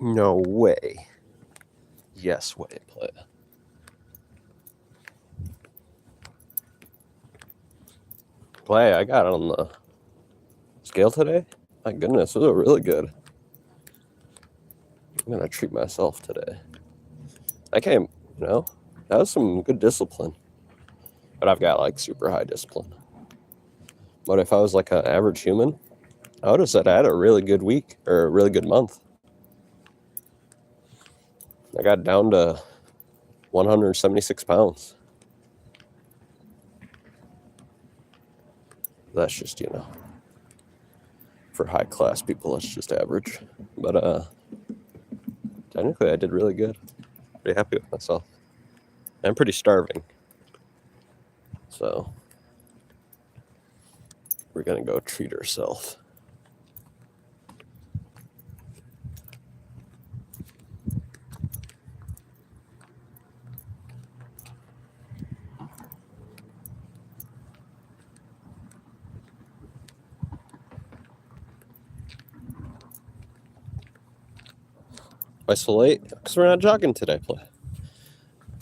No way. Yes way, play. Play, I got on the scale today. My goodness, those are really good. I'm gonna treat myself today. I came, that was some good discipline. But I've got like super high discipline. But if I was like an average human, I would have said I had a really good week or a really good month. I got down to 176 pounds. That's just, for high class people, that's just average. But technically I did really good. Pretty happy with myself. I'm pretty starving. So we're gonna go treat ourselves. Why so late? Because we're not jogging today, play.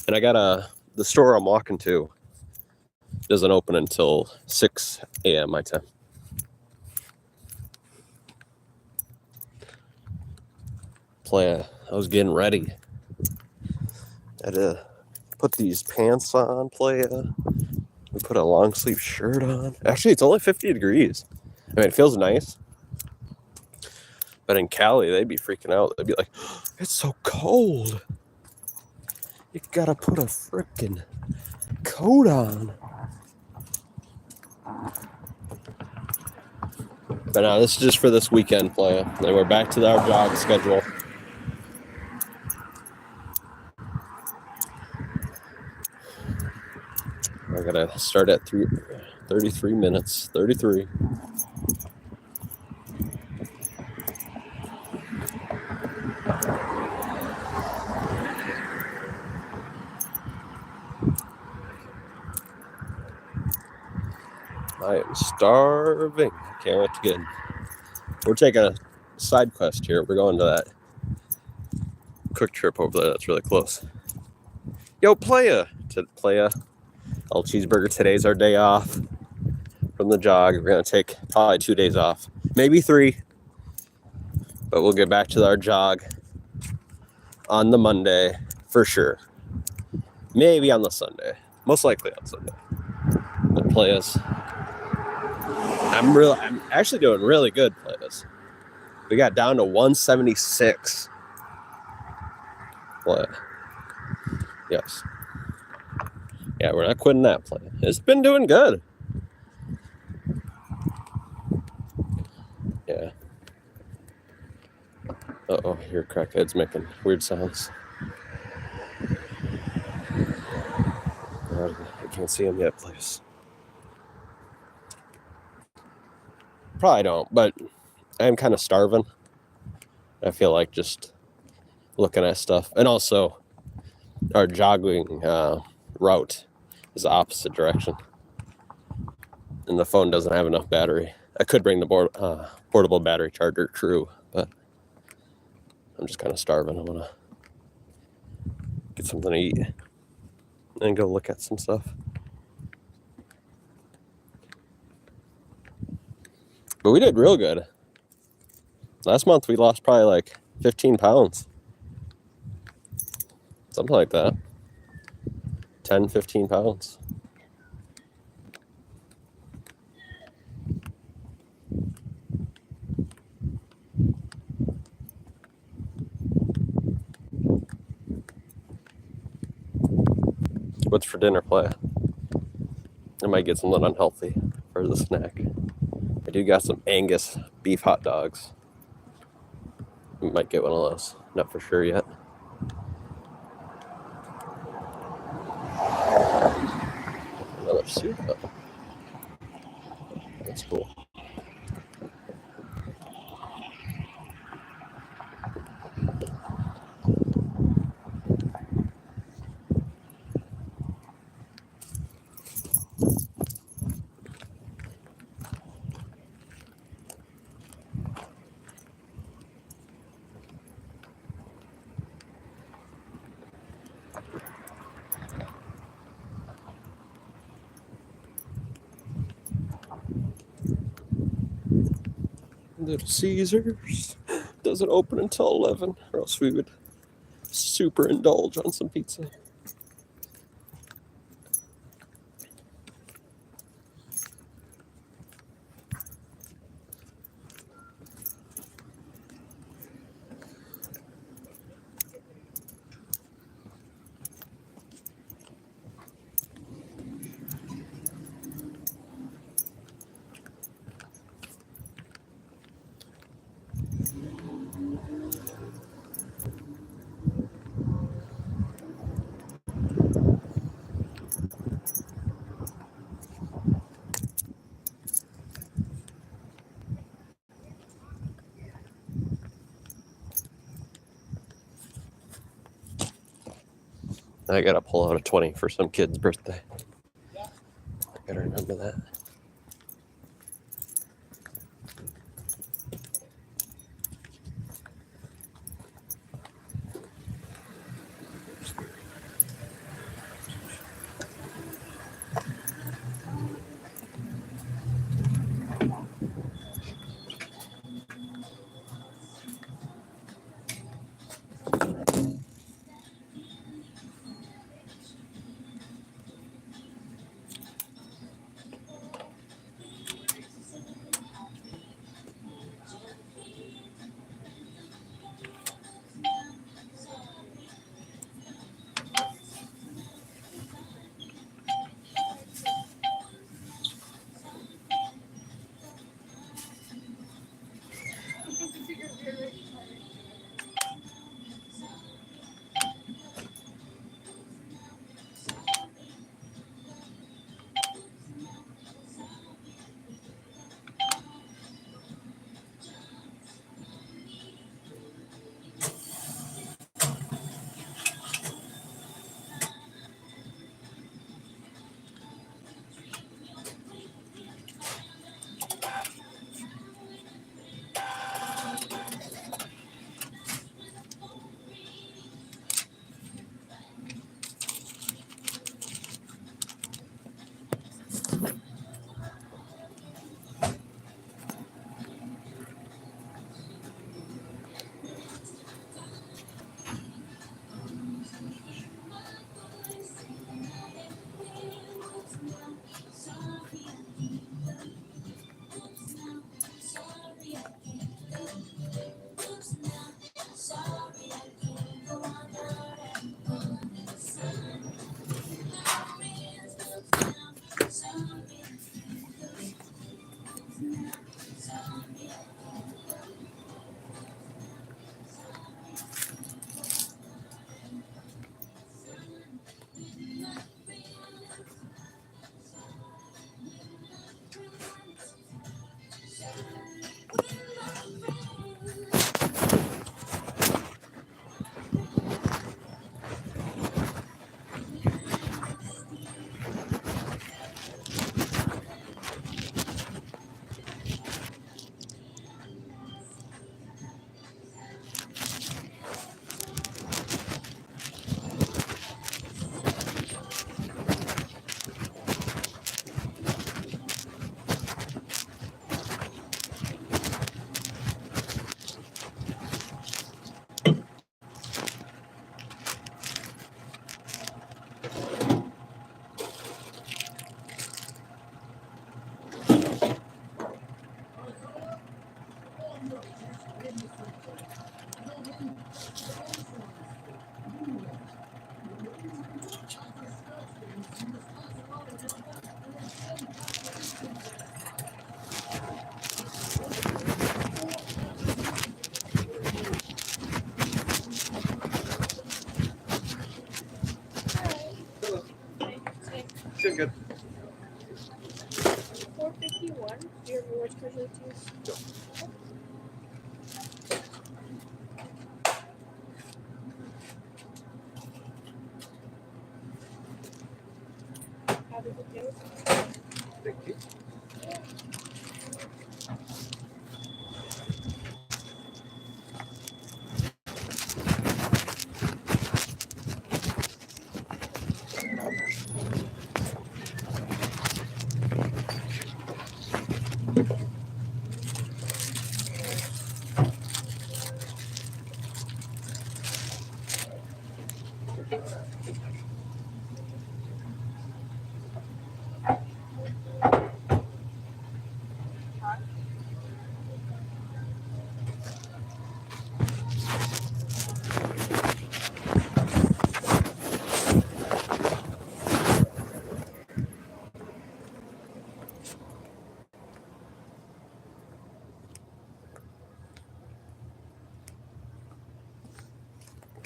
And I got the store I'm walking to doesn't open until 6 a.m. my time. Play. I was getting ready. I had to put these pants on, play. We put a long sleeve shirt on. Actually, it's only 50 degrees. I mean, it feels nice. But in Cali, they'd be freaking out. They'd be like, oh, it's so cold. You gotta put a freaking coat on. But no, this is just for this weekend, play. And we're back to our jog schedule. I gotta start at 33 minutes. 33. I am starving. Can't wait to get in. We're taking a side quest here. We're going to that quick trip over there. That's really close. Yo, playa. All cheeseburger. Today's our day off from the jog. We're going to take probably 2 days off. Maybe 3. But we'll get back to our jog on the Monday for sure. Maybe on the Sunday. Most likely on Sunday. But players. I'm actually doing really good, players. We got down to 176. What? Yes. Yeah, we're not quitting that play. It's been doing good. Yeah. Uh-oh, here crackhead's making weird sounds. I can't see him yet, please. Probably don't, but I'm kind of starving. I feel like just looking at stuff. And also, our jogging route is the opposite direction. And the phone doesn't have enough battery. I could bring the portable battery charger, true, but I'm just kind of starving. I want to get something to eat and go look at some stuff. But we did real good. Last month we lost probably like 15 pounds. Something like that. 10, 15 pounds. What's for dinner, play? I might get something unhealthy for the snack. I do got some Angus beef hot dogs. We might get one of those. Not for sure yet. Another soup. That's cool. Little Caesars doesn't open until 11, or else we would super indulge on some pizza. I gotta pull out a 20 for some kid's birthday. I gotta remember that. Good. 451. Do you have a white casualties? No. Have a good day. Thank you.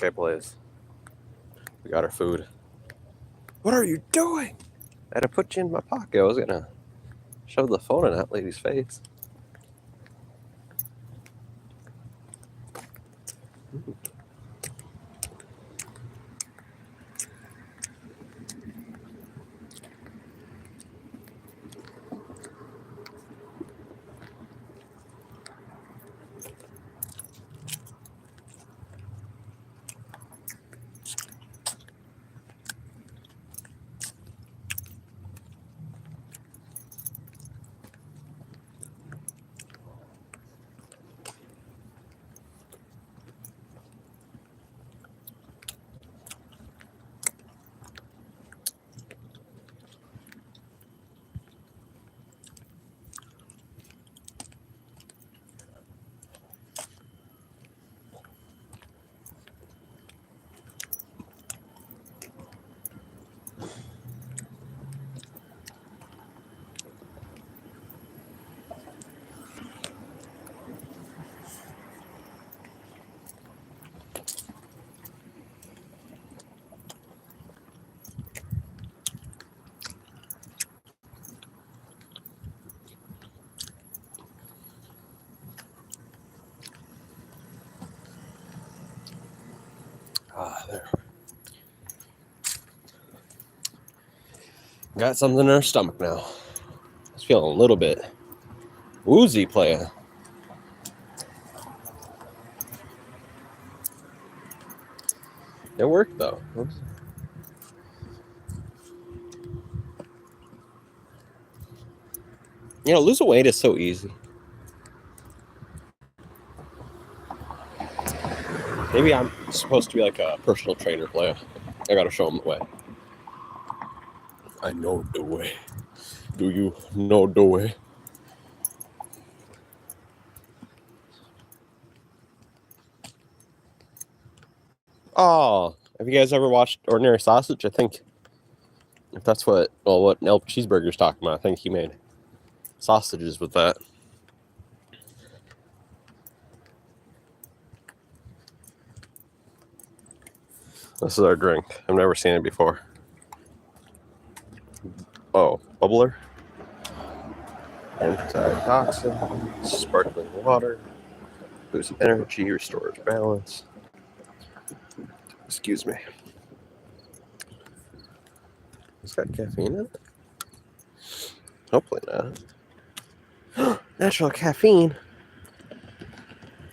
Okay, Blaze. We got our food. What are you doing? I had to put you in my pocket. I was gonna shove the phone in that lady's face. Ah, there. Got something in our stomach now. I was feeling a little bit woozy playing. It worked though. You know, losing weight is so easy. Maybe I'm supposed to be like a personal trainer player. I gotta show them the way. I know the way. Do you know the way? Oh, have you guys ever watched Ordinary Sausage? I think if that's what El Cheeseburger's talking about, I think he made sausages with that. This is our drink. I've never seen it before. Oh, bubbler. Antitoxin, sparkling water, boosts energy, restores balance. Excuse me. It's got caffeine in it? Hopefully not. Natural caffeine.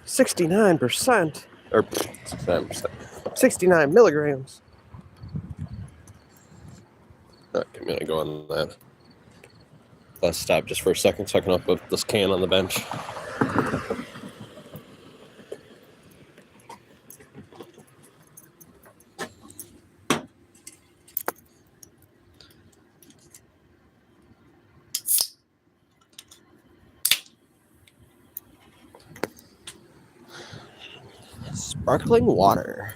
69%. Or 69%. 69 milligrams. Okay, I'm gonna go on that. Let's stop just for a second so I can put this can on the bench. Sparkling water.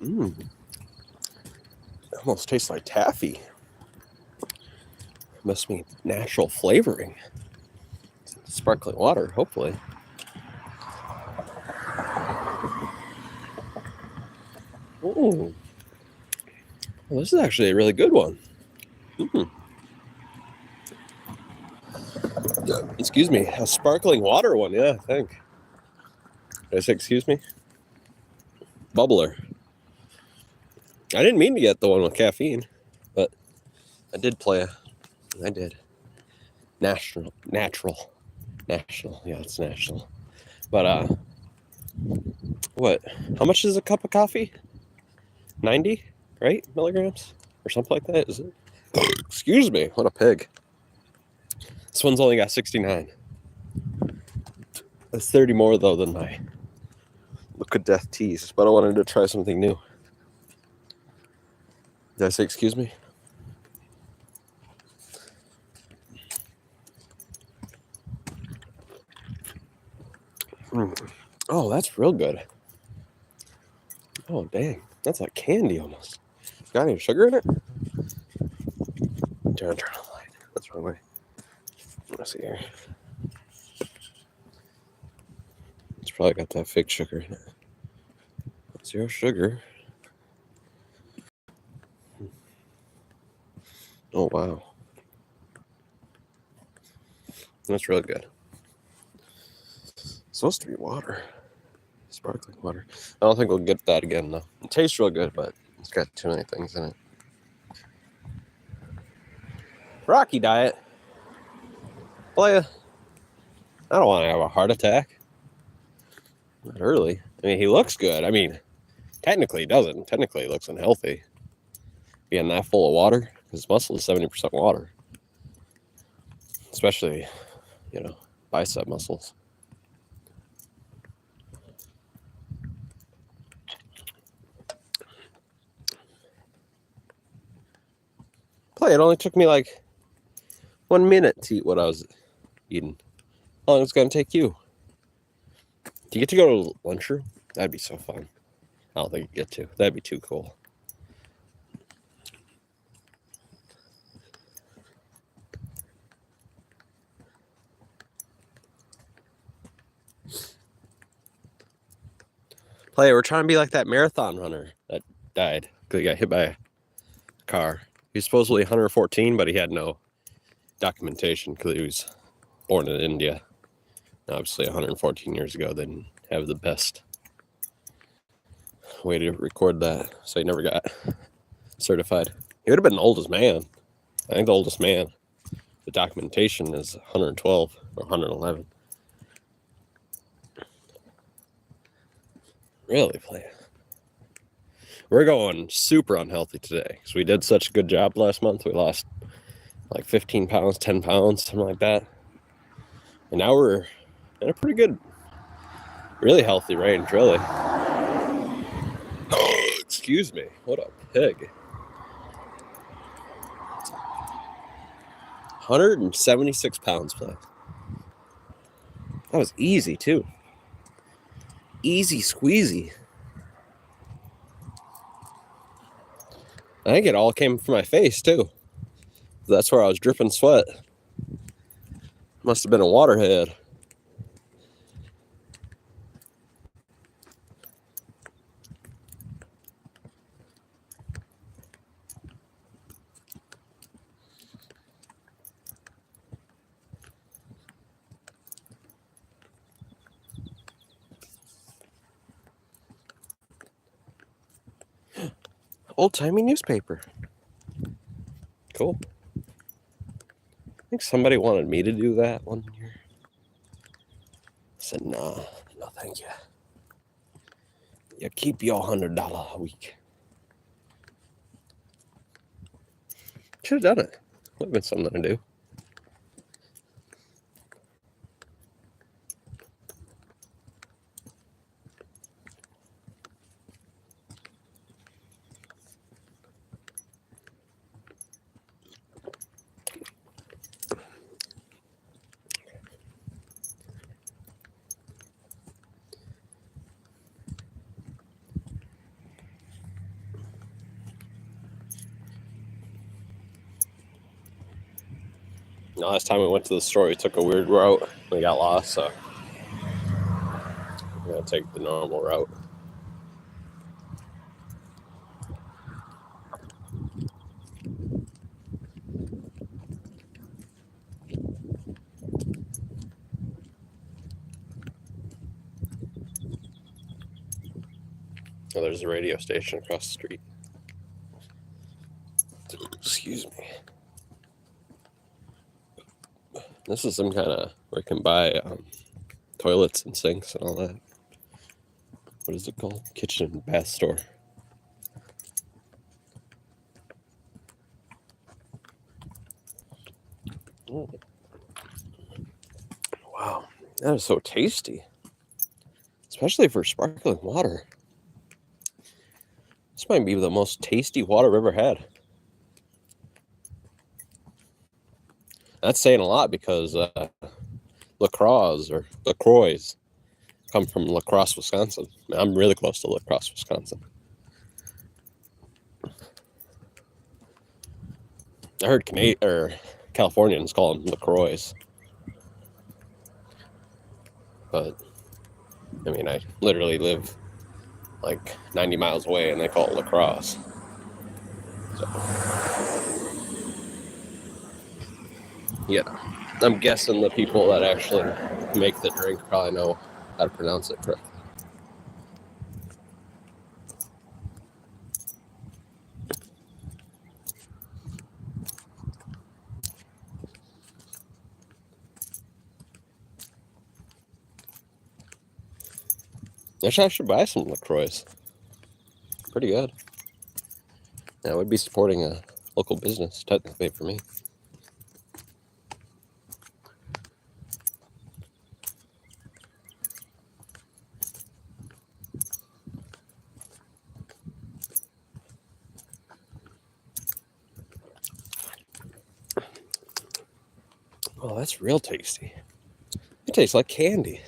Ooh. It almost tastes like taffy. Must be natural flavoring. Sparkling water, hopefully. Ooh. Well, this is actually a really good one. Excuse me, a sparkling water one, yeah, I think. Did I say excuse me? Bubbler. I didn't mean to get the one with caffeine, but I did play I did. National. Yeah, it's national. But, what? How much is a cup of coffee? 90, right? Milligrams? Or something like that, is it? Excuse me, what a pig. This one's only got 69. That's 30 more, though, than my Look of Death teas, but I wanted to try something new. Did I say excuse me? Oh, that's real good. Oh, dang. That's like candy almost. Got any sugar in it? Turn on the light. That's the wrong way. Let's see here. It's probably got that fake sugar in it. Zero sugar. Oh, wow. That's really good. It's supposed to be water. Sparkling water. I don't think we'll get that again, though. It tastes real good, but it's got too many things in it. Rocky diet. Playa. I don't want to have a heart attack. Not early. I mean, he looks good. I mean, technically he doesn't. Technically he looks unhealthy. Being that full of water. His muscle is 70% water. Especially, you know, bicep muscles. Play, it only took me like 1 minute to eat what I was eating. How long is it going to take you? Do you get to go to lunchroom? That'd be so fun. I don't think you get to. That'd be too cool. Play, we're trying to be like that marathon runner that died because he got hit by a car. He was supposedly 114, but he had no documentation because he was born in India. Obviously, 114 years ago, they didn't have the best way to record that, so he never got certified. He would have been the oldest man. I think the oldest man. The documentation is 112 or 111. Really, Play. We're going super unhealthy today because we did such a good job last month. We lost like 15 pounds, 10 pounds, something like that. And now we're in a pretty good, really healthy range, really. Oh, excuse me. What a pig. 176 pounds, Play. That was easy, too. Easy squeezy. I think it all came from my face, too. That's where I was dripping sweat. Must have been a waterhead. Old-timey newspaper. Cool. I think somebody wanted me to do that one year. I said, nah, no thank you. You keep your $100 a week. Should have done it. Would have been something to do. The last time we went to the store, we took a weird route. We got lost, so we're going to take the normal route. Oh, there's a radio station across the street. Excuse me. This is some kind of where you can buy toilets and sinks and all that. What is it called? Kitchen and bath store. Oh. Wow, that is so tasty. Especially for sparkling water. This might be the most tasty water I've ever had. That's saying a lot because LaCroix come from La Crosse, Wisconsin. I'm really close to La Crosse, Wisconsin. I heard Californians call them LaCroix. But I mean, I literally live like 90 miles away, and they call it lacrosse. So yeah, I'm guessing the people that actually make the drink probably know how to pronounce it correctly. Actually, I should buy some LaCroix. Pretty good. Yeah, I would be supporting a local business, technically, for me. Oh, that's real tasty. It tastes like candy.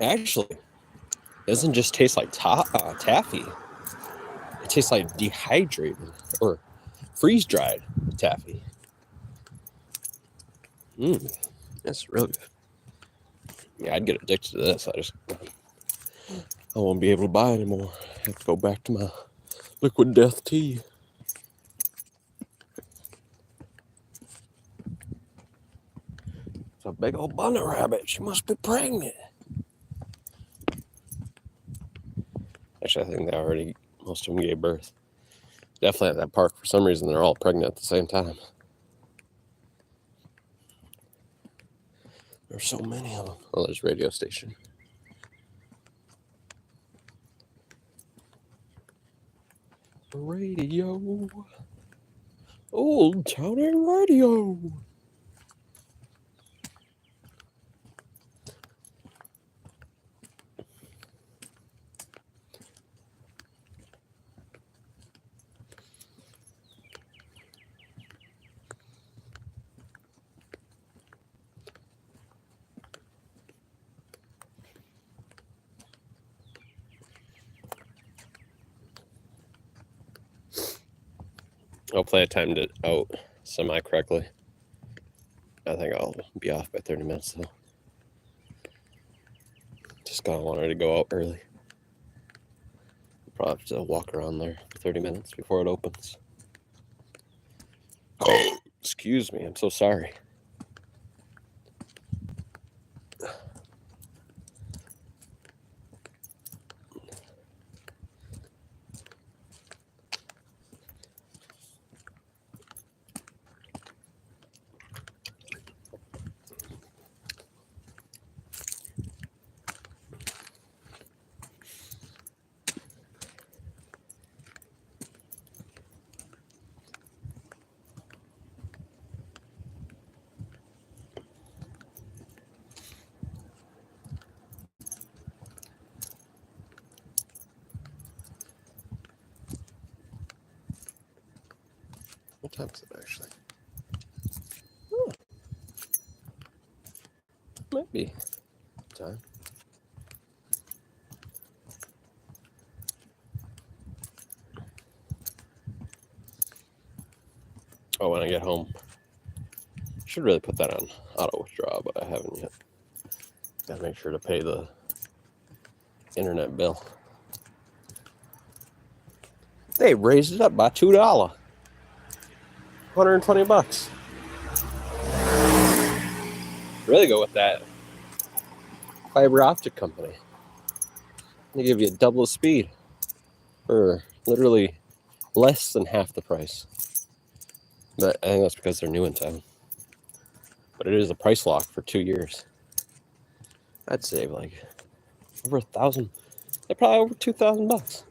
Actually, it doesn't just taste like taffy. It tastes like dehydrated or freeze-dried taffy. That's really good. Yeah, I'd get addicted to this. I won't be able to buy anymore. I have to go back to my liquid death tea. It's a big old bunny rabbit. She must be pregnant. Actually, I think most of them gave birth. Definitely at that park, for some reason, they're all pregnant at the same time. There's so many of them. Oh, there's a radio station. Radio. Old Town and Radio. Hopefully I timed it out semi-correctly. I think I'll be off by 30 minutes, though. Just kind of wanted to go out early. Probably have to walk around there for 30 minutes before it opens. Oh, excuse me, I'm so sorry. What time is it actually? Oh, might be time. Oh, when I get home. Should really put that on auto withdrawal, but I haven't yet. Gotta make sure to pay the internet bill. They raised it up by $2. $120. Really go with that fiber optic company. They give you double the speed for literally less than half the price. But I think that's because they're new in town. But it is a price lock for 2 years. I'd save like over $1,000. They're probably over $2,000.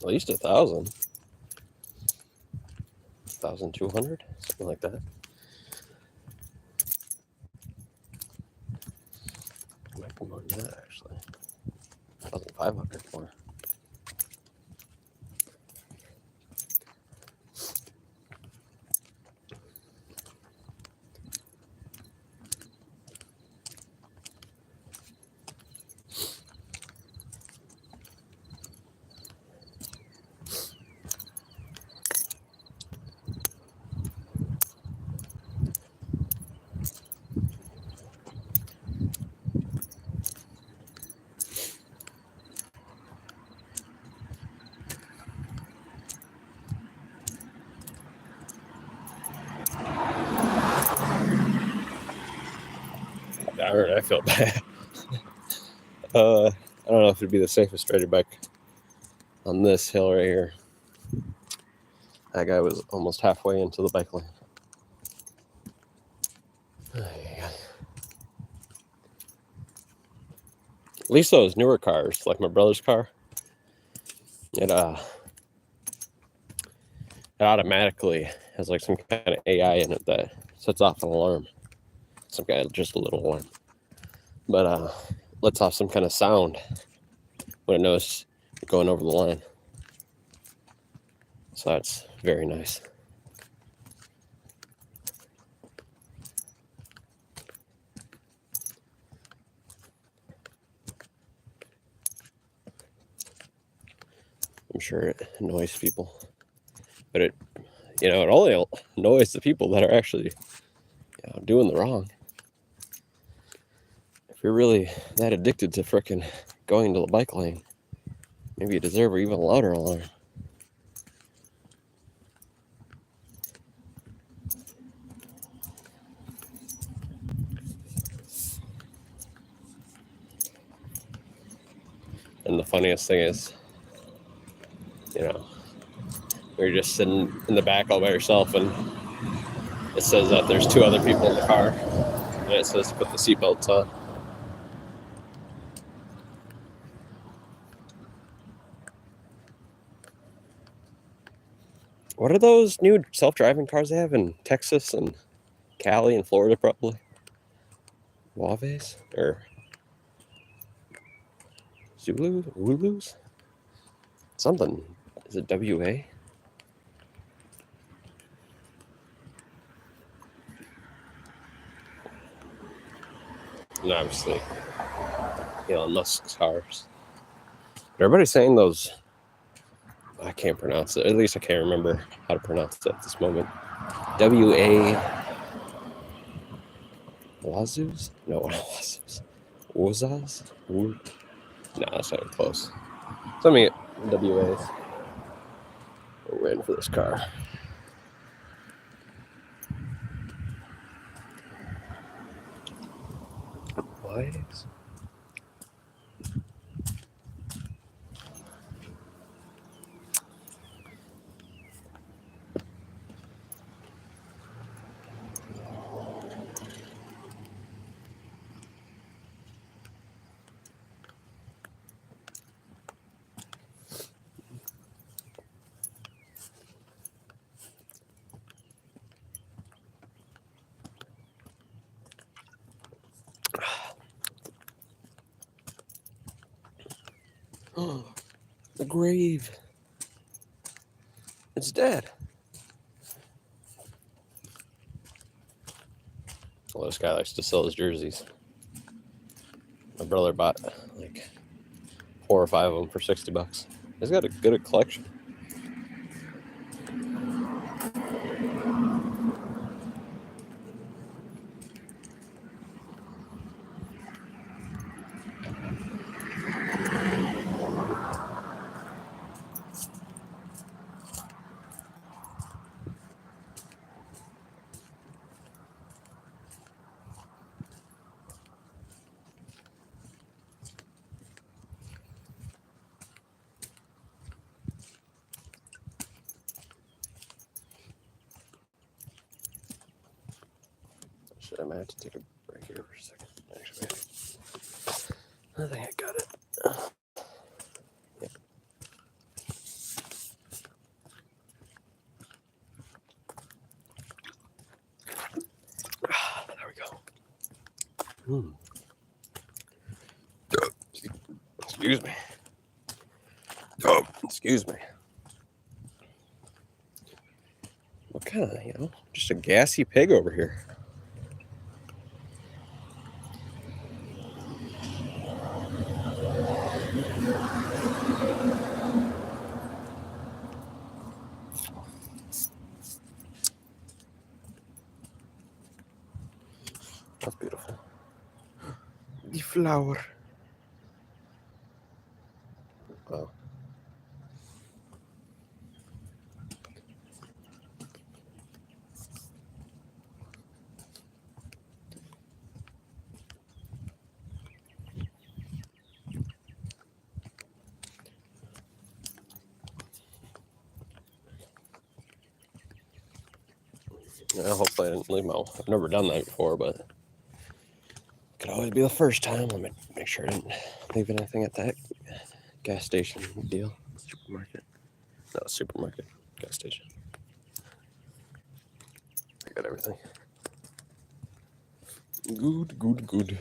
At least 1,000. 1,200, something like that. Might be more than that actually. 1,500 more. darn, I feel bad. I don't know if it'd be the safest riding bike on this hill right here. That guy was almost halfway into the bike lane. At least those newer cars, like my brother's car, it automatically has like some kind of AI in it that sets off an alarm. Some kind of just a little alarm. But lets off some kind of sound when it knows you're going over the line. So that's very nice. I'm sure it annoys people, but it only annoys the people that are actually doing the wrong. If you're really that addicted to frickin' going to the bike lane, maybe you deserve an even louder alarm. And the funniest thing is, you're just sitting in the back all by yourself, and it says that there's 2 other people in the car, and it says to put the seatbelts on. What are those new self-driving cars they have in Texas and Cali and Florida, probably? Waves or Zulus? Something. Is it WA? And obviously, Elon Musk's cars. But everybody's saying those. I can't pronounce it. At least I can't remember how to pronounce it at this moment. WA. Wazus? No, not Wazus. Wazas? No, that's not even close. Something at WAs. We're waiting for this car. Waves? Oh, the grave. It's dead. Well, this guy likes to sell his jerseys. My brother bought like 4 or 5 of them for $60. He's got a good collection. Shit, I might have to take a break here for a second. Actually, I think I got it. Yep. There we go. Excuse me. Oh, excuse me. What kind of, just a gassy pig over here. That's beautiful. The flower. Wow. Yeah, hopefully I didn't leave my. I've never done that before, but could always be the first time. Let me make sure I didn't leave anything at that gas station deal. Supermarket. No, supermarket. Gas station. I got everything. Good, good, good.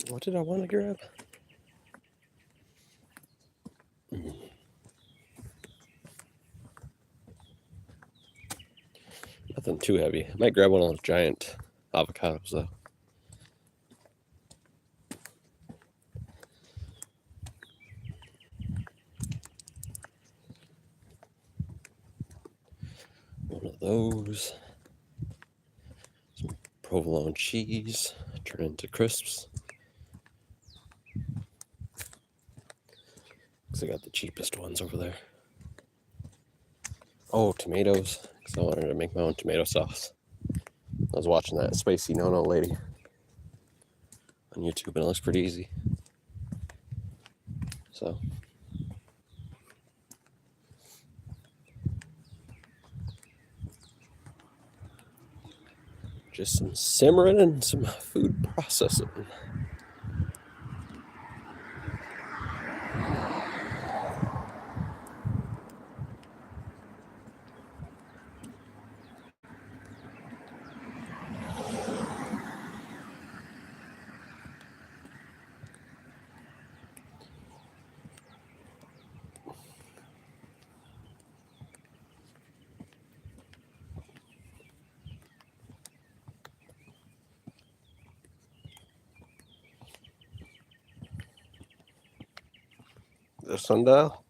What did I want to grab? Nothing too heavy. I might grab one of those giant avocados though. One of those. Some provolone cheese. Turn into crisps. Because I got the cheapest ones over there. Oh, tomatoes. Because I wanted to make my own tomato sauce. I was watching that Spicy No-No lady on YouTube, and it looks pretty easy. So, just some simmering and some food processing. The sundial?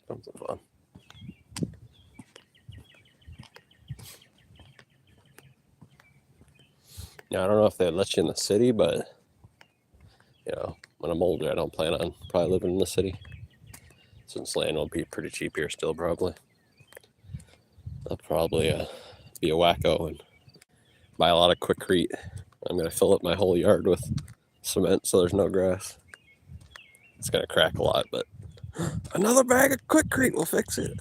Something fun. Now, I don't know if they let you in the city, but, you know, when I'm older, I don't plan on probably living in the city. Since land will be pretty cheap here still, probably. I'll probably be a wacko and buy a lot of Quikrete. I'm going to fill up my whole yard with cement so there's no grass. It's going to crack a lot, but another bag of Quikrete will fix it.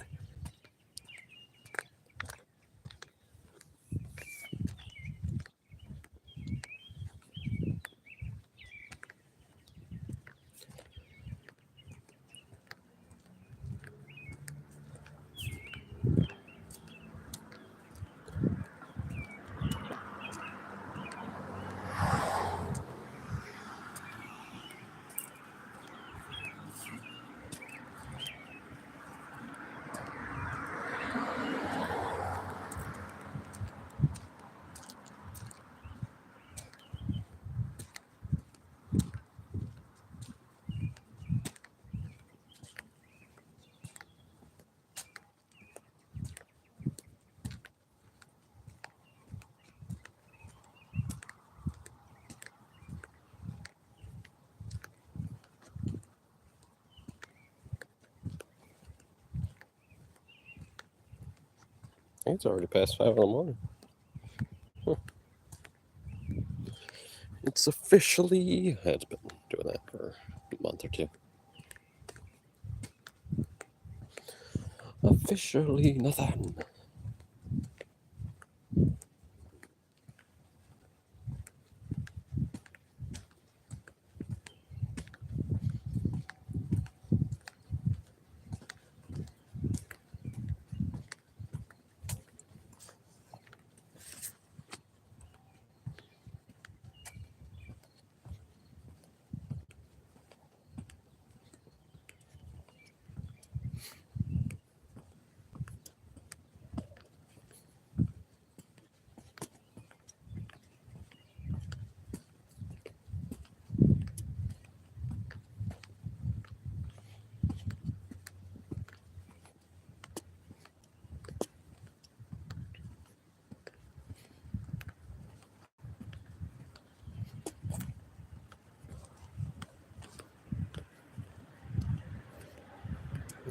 I think it's already past 5 in the morning. Huh. It's officially. It's been doing that for a month or two. Officially nothing.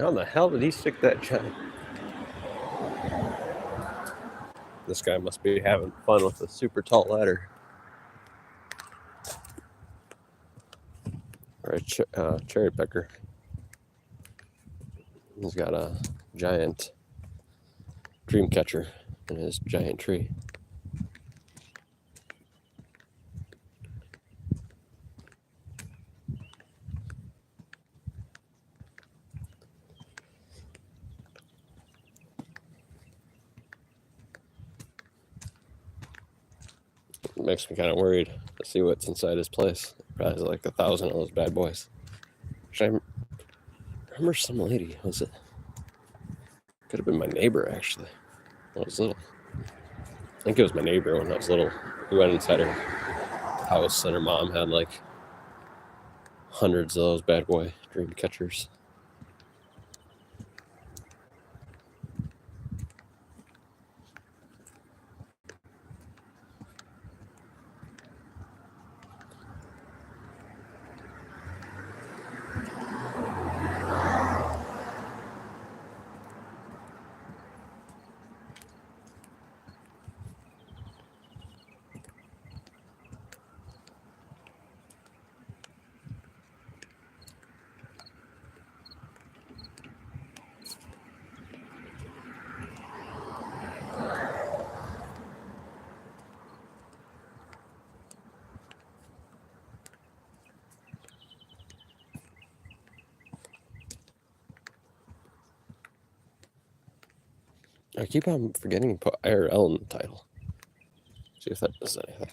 How in the hell did he stick that giant? This guy must be having fun with a super tall ladder. Or a cherry picker. He's got a giant dream catcher in his giant tree. It makes me kind of worried to see what's inside his place. Probably like 1,000 of those bad boys. I remember some lady, was it? Could have been my neighbor actually. When I was little. I think it was my neighbor when I was little. We went inside her house and her mom had like hundreds of those bad boy dream catchers. I keep on forgetting to put IRL in the title. See if that does anything.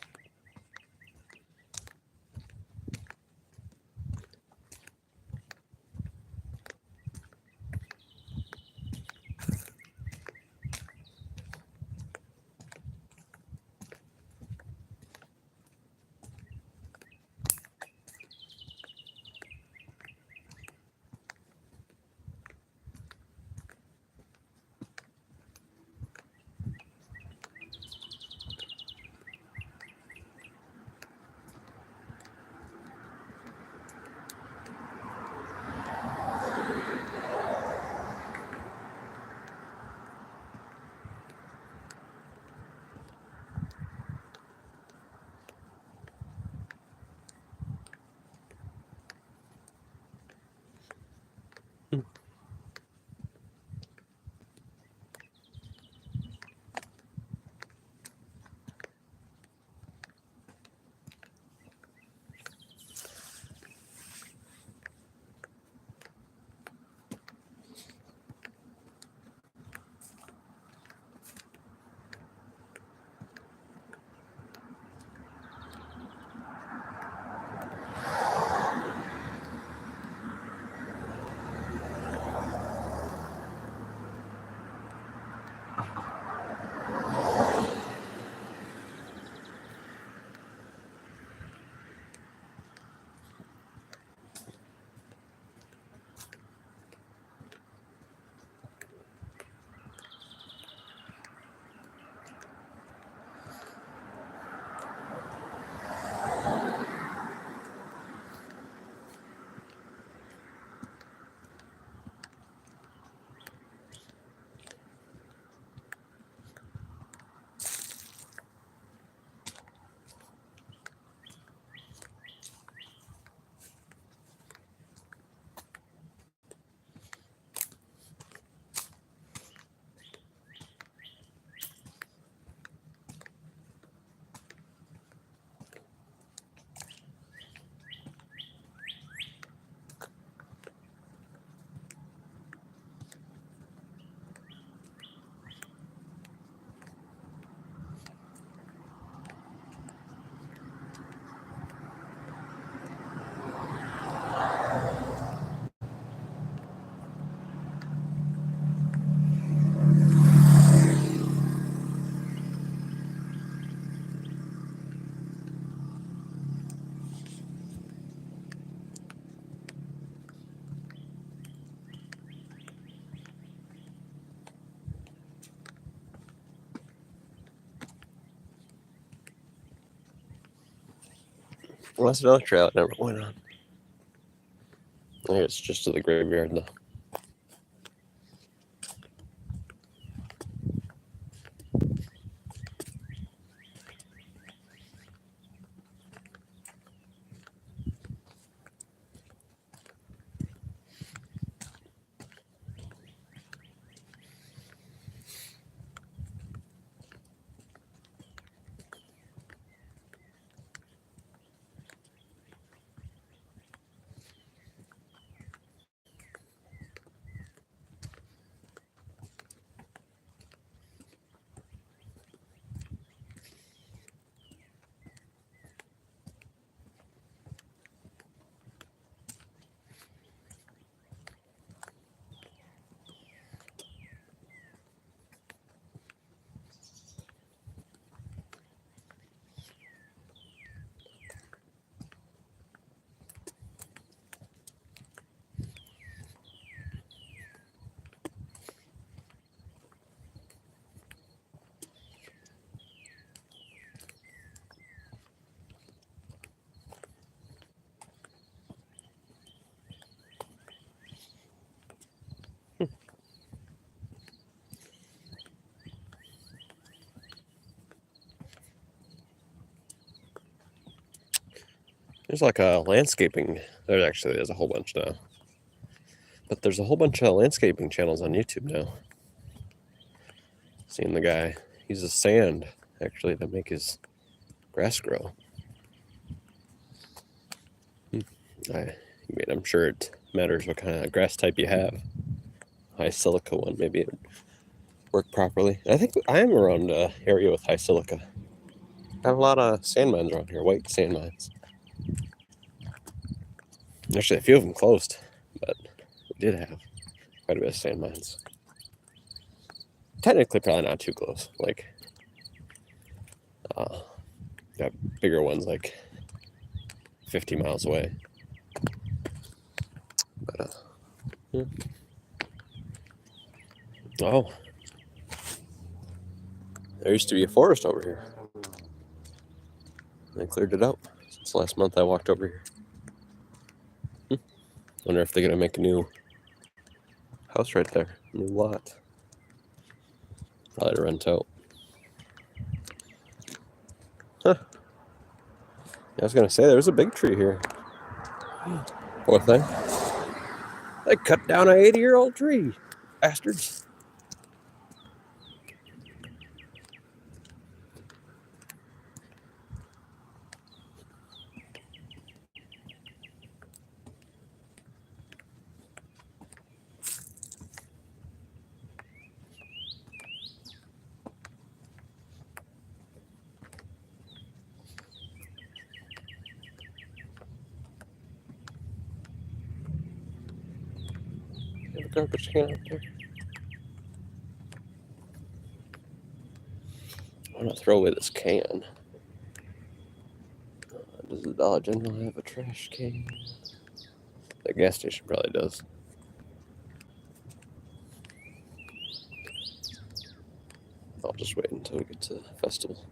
Well, that's another trail I never went on. I think it's just to the graveyard though. There's like a landscaping. There's a whole bunch now. But there's a whole bunch of landscaping channels on YouTube now. Seeing the guy uses sand actually to make his grass grow. I'm sure it matters what kind of grass type you have. High silica one, maybe it would work properly. I think I am around an area with high silica. I have a lot of sand mines around here, white sand mines. Actually, a few of them closed, but we did have quite a bit of sand mines. Technically, probably not too close. Like, got bigger ones like 50 miles away. But, yeah. Oh, there used to be a forest over here. They cleared it out since last month I walked over here. Wonder if they're going to make a new house right there, new lot. Probably to rent out. Huh. I was going to say, there was a big tree here. Poor thing. They cut down an 80-year-old tree. Bastards. You have a garbage can out there? I'm going to throw away this can. Does the Dollar General have a trash can? The gas station probably does. I'll just wait until we get to the festival.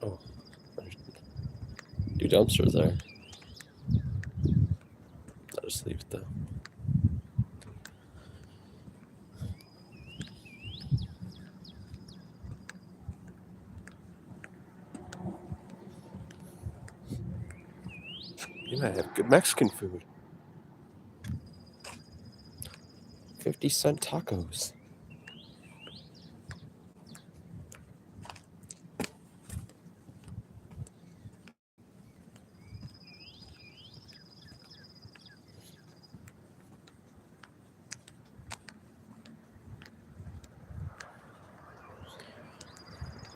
Oh, there's 2 dumpsters there. I'll just leave it though. You might have good Mexican food. 50-cent tacos.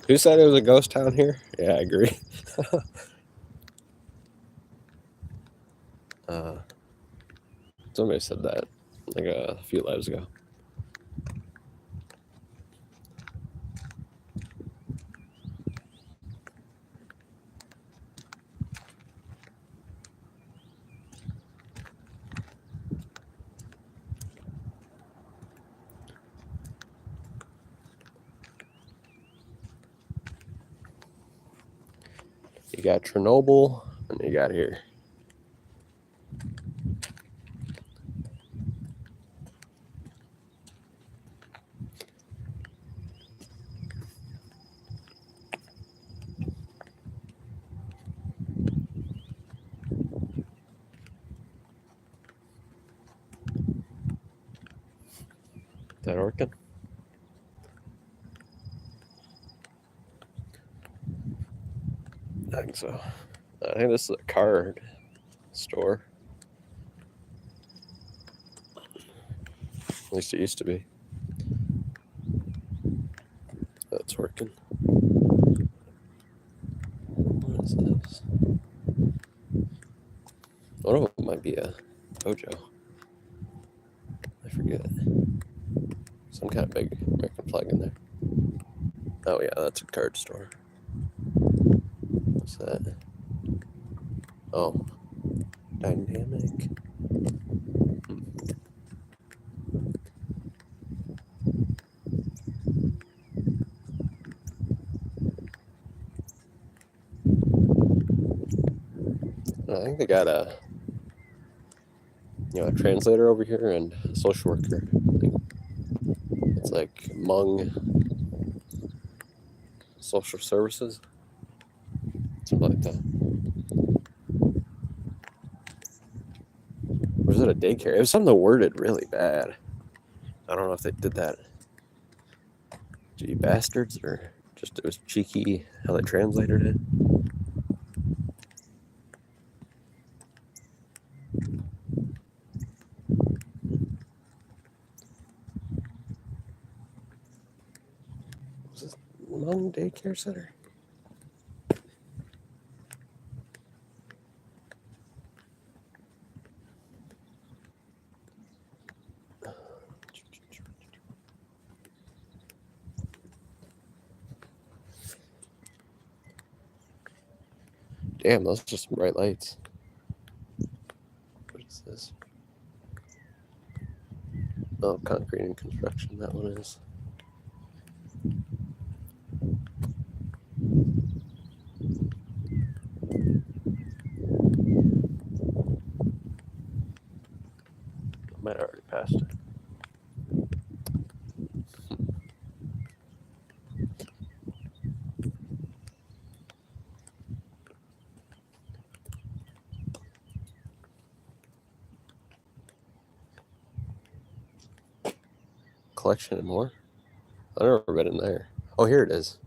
Who said it was a ghost town here? Yeah, I agree. Somebody said that like a few lives ago. You got Chernobyl, and you got here. Is that working? I think so. I think this is a card store. At least it used to be. That's working. What is this? One of them might be a dojo. I forget. Some kind of big American flag in there. Oh yeah, that's a card store. What's that? Oh, dynamic. I think they got a a translator over here and a social worker. It's like Hmong Social Services, something like that. Or is it a daycare? It was something worded really bad. I don't know if they did that. Gee, bastards, or just it was cheeky how they translated it. Was this Hmong Daycare Center? Damn, those are just some bright lights. What is this? Oh, concrete and construction, that one is. I might have already passed it. Collection and more? I've never been in there. Oh, here it is.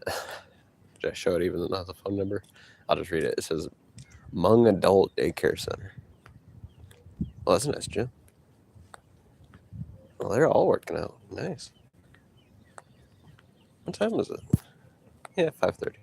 Did I show it even though not the phone number? I'll just read it. It says Hmong Adult Daycare Center. Oh, that's a nice gym. Well, they're all working out. Nice. What time is it? Yeah, 5:30.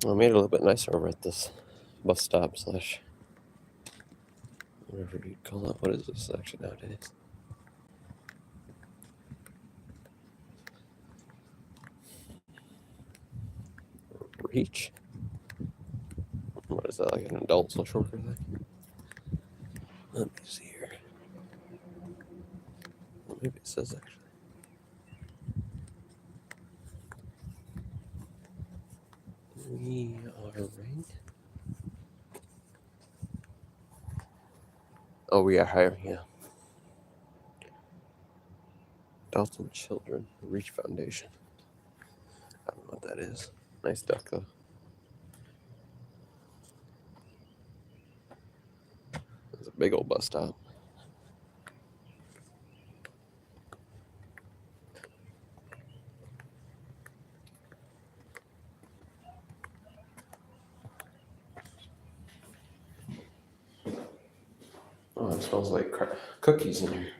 I made it a little bit nicer over at this bus stop slash whatever you'd call it. What is this actually nowadays? Reach? What is that, like an adult social worker thing? Let me see here. Well, maybe it says actually. We are right. Oh, we are hiring, yeah. Adults and Children Reach Foundation. I don't know what that is. Nice duck, though. It's a big old bus stop. Oh, it smells like cookies in here.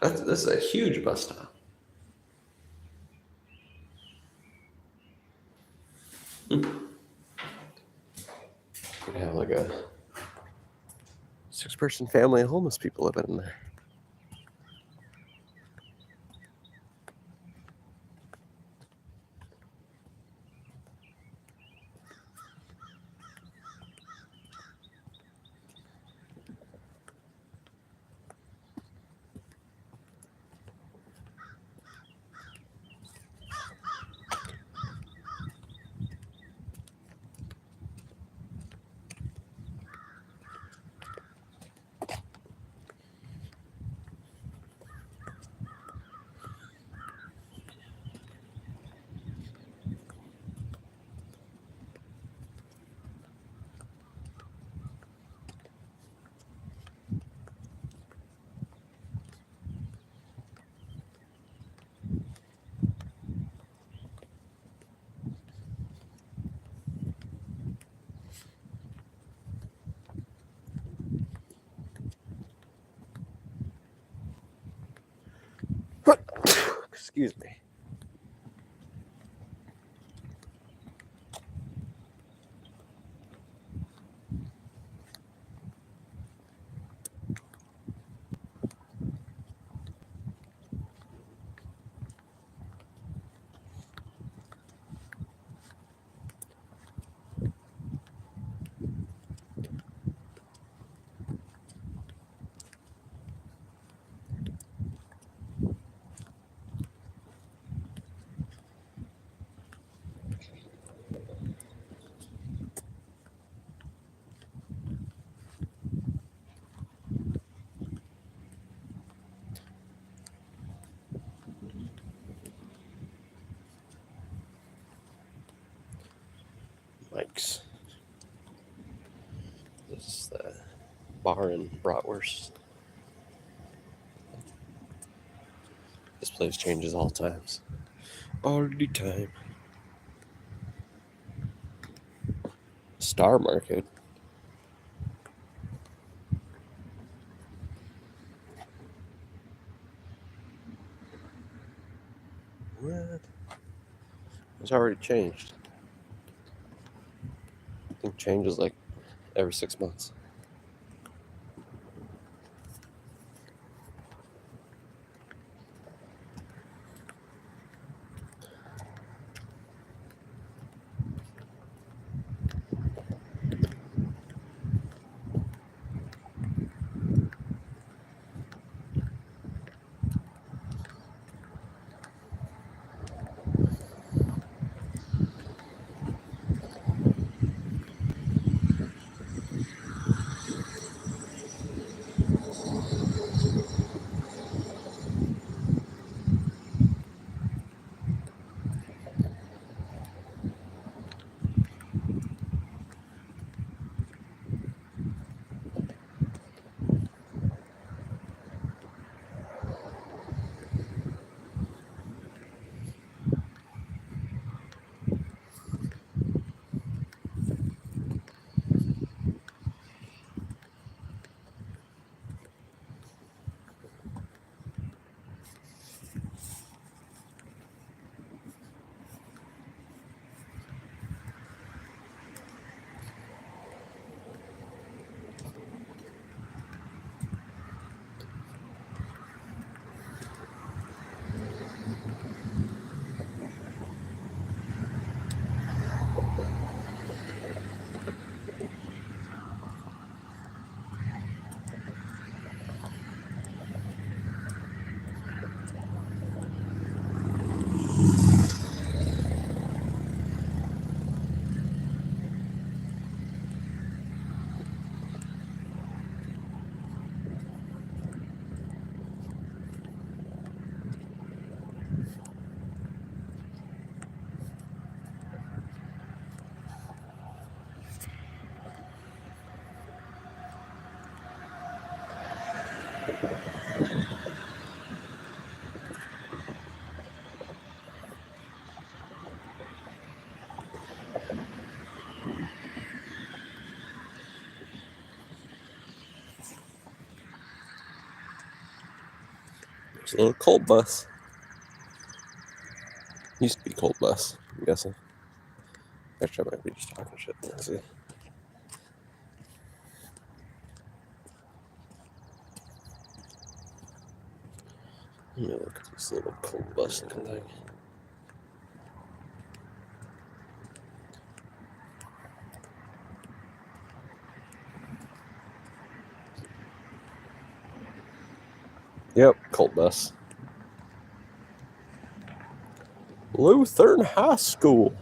This is a huge bus stop. Could have like a 6-person family of homeless people living in there. Excuse me. Mike's. This is the bar in Bratwurst. This place changes all times. All the time. Star Market. What? It's already changed. I think changes like every 6 months. There's a little cold bus. Used to be cold bus, I'm guessing. Actually, I might be just talking shit. Let's see. Let me look at this little cold bus looking thing. Yep, cold bus. Lutheran High School.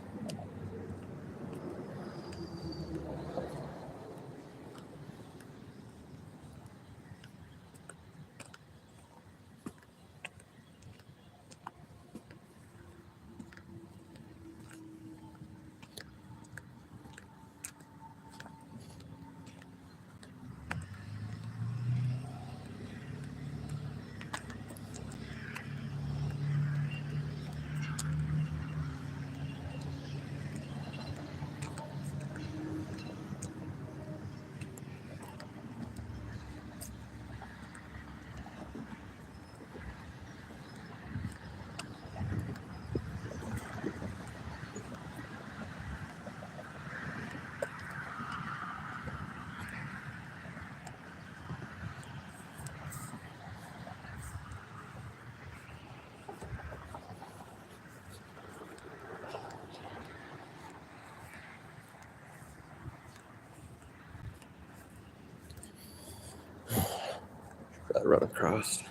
Gotta run across.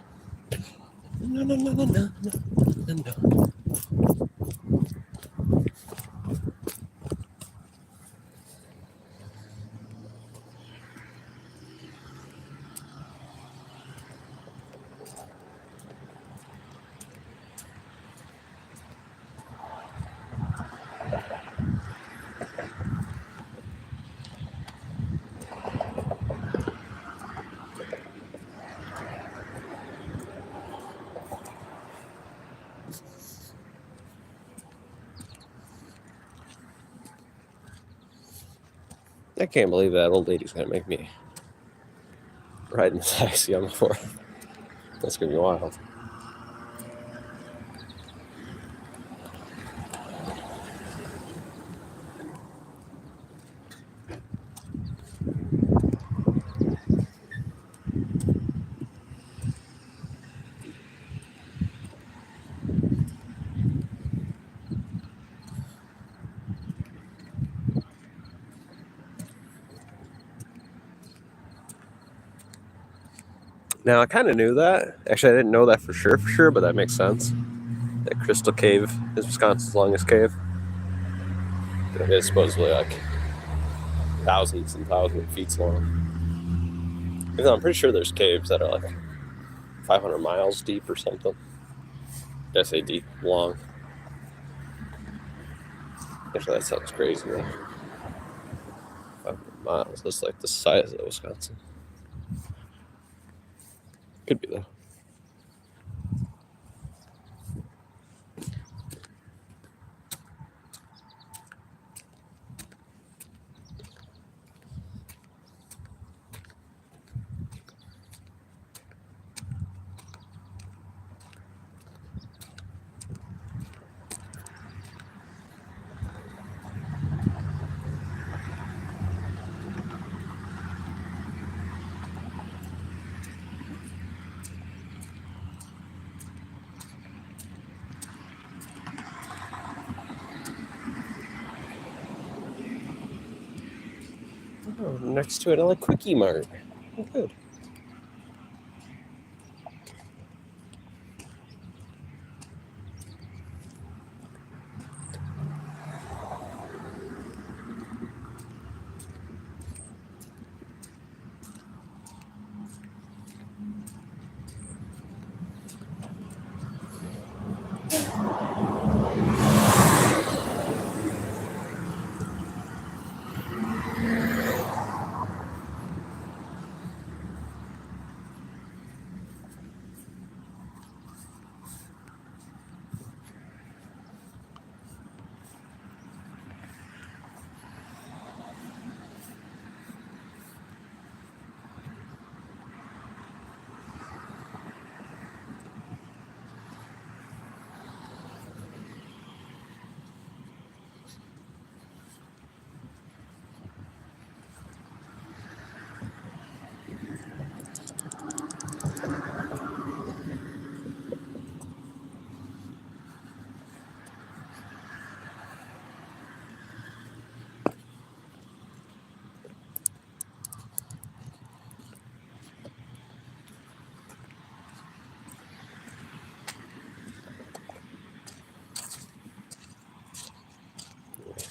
No. I can't believe that old lady's gonna make me ride in the taxi on the floor. That's gonna be wild. Now, I kind of knew that. Actually, I didn't know that for sure, but that makes sense. That Crystal Cave is Wisconsin's longest cave. It is supposedly like thousands and thousands of feet long. Even though I'm pretty sure there's caves that are like 500 miles deep or something. Did I say deep? Long. Actually, that sounds crazy though. 500 miles. That's like the size of Wisconsin. Could be though. Oh, next to it, I like Quickie Mart. Oh, good.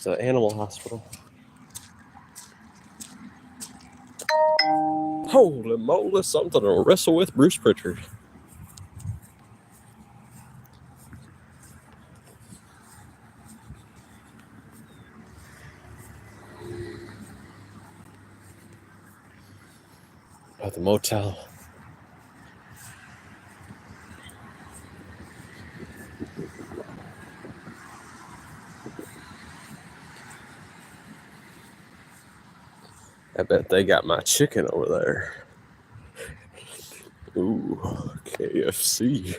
It's an animal hospital. Holy moly, something to wrestle with Bruce Pritchard. At the motel. I bet they got my chicken over there. Ooh, KFC.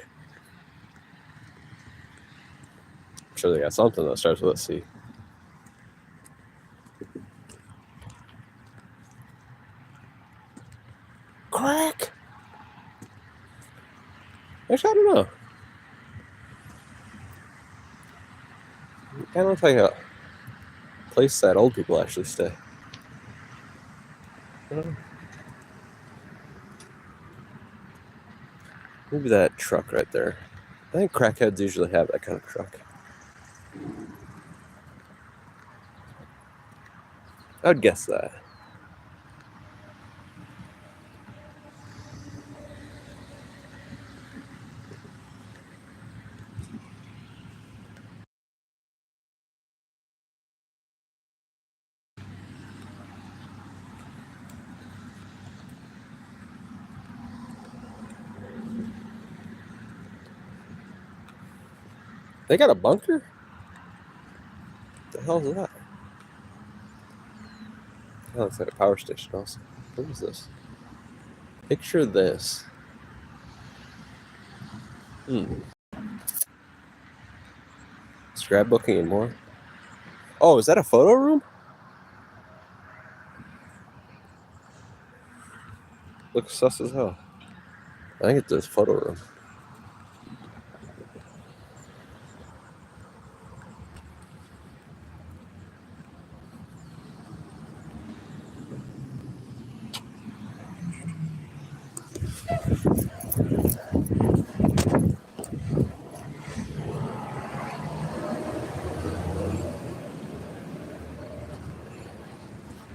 I'm sure they got something that starts with a C. Crack? Actually, I don't know. It kind of looks like a place that old people actually stay. I don't know. Maybe that truck right there. I think crackheads usually have that kind of truck. I would guess that. They got a bunker? What the hell is that? That looks like a power station also. What is this? Picture this. Scrapbooking and more. Oh, is that a photo room? Looks sus as hell. I think it's this photo room.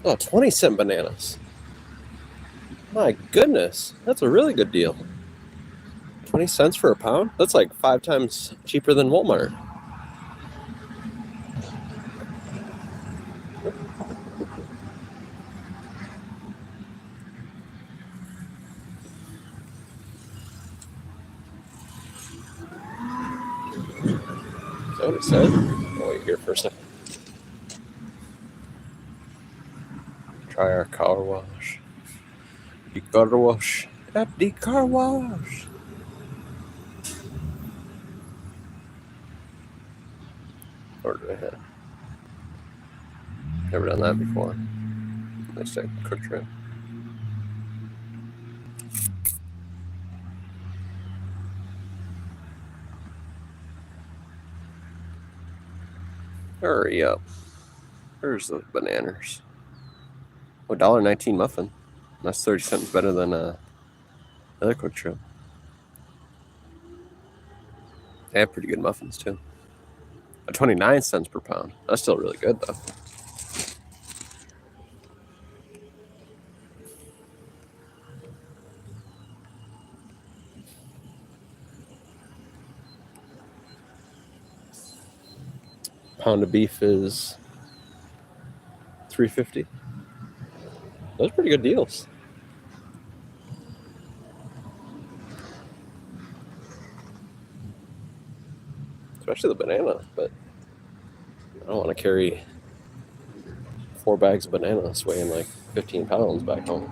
Oh, 20-cent bananas. My goodness, that's a really good deal. 20 cents for a pound? That's like 5 times cheaper than Walmart. Is that what it said? I'll wait here for a second. Try our car wash. The car wash. At the car wash. Or do I have? Never done that before. Let's say quick trip. Hurry up. Where's the bananas? Oh, $1.19 muffin. That's 30 cents better than another quick trip. They have pretty good muffins too. 29 cents per pound. That's still really good though. Pound of beef is $3.50. Those are pretty good deals. Especially the banana, but I don't want to carry 4 bags of bananas weighing like 15 pounds back home.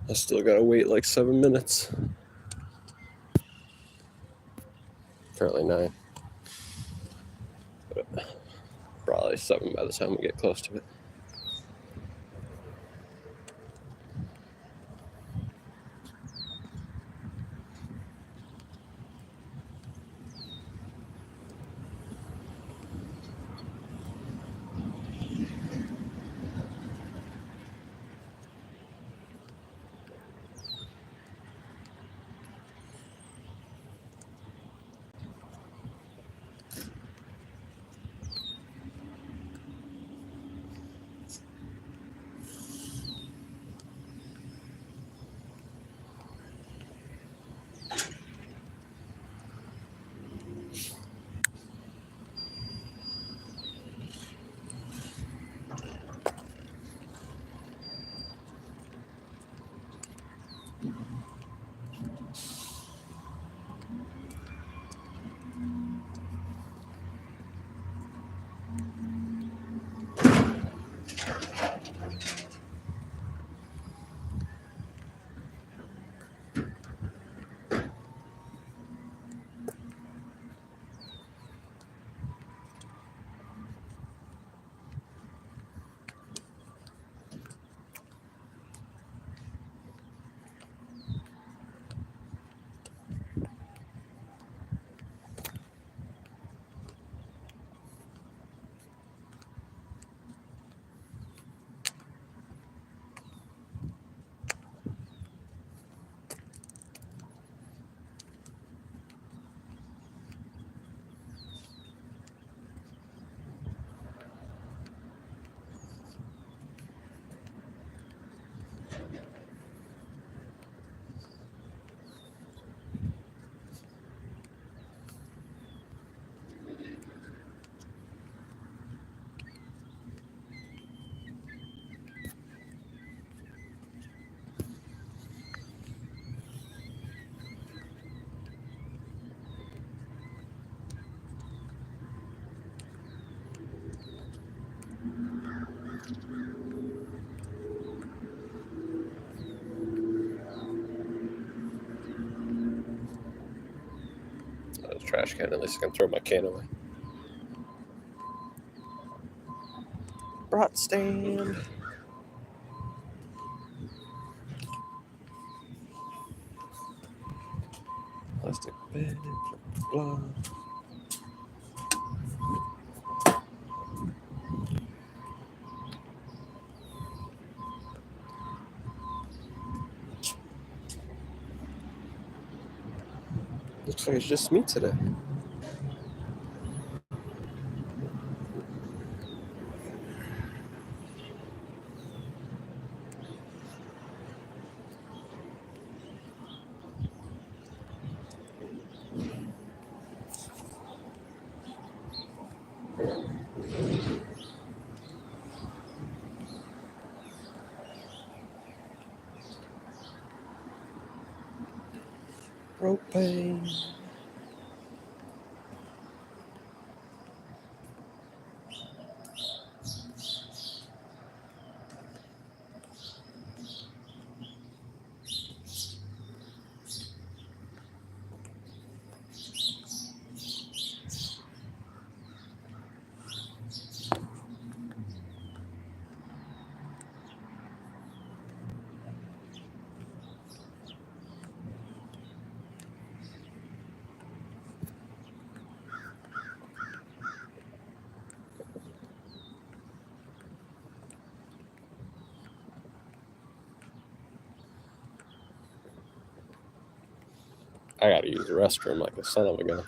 I still gotta wait like 7 minutes. Apparently 9. But probably 7 by the time we get close to it. There's a trash can, at least I can throw my can away. Brat stand. Plastic bed, blah. Looks like it's just me today. Propane. I gotta use the restroom like a son of a gun.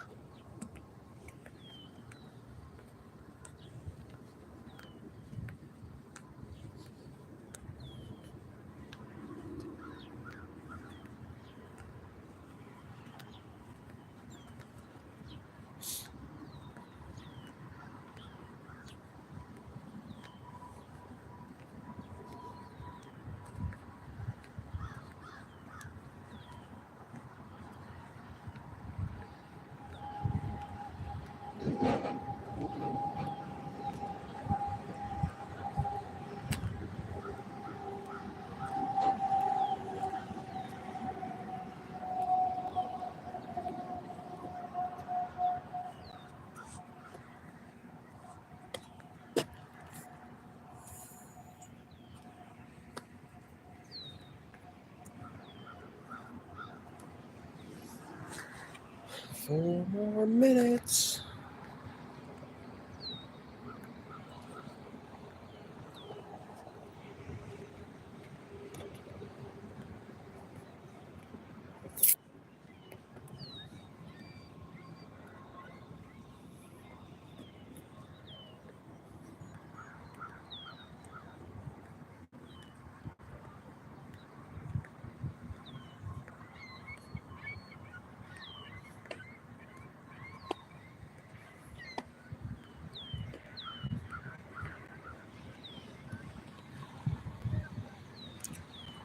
4 more minutes.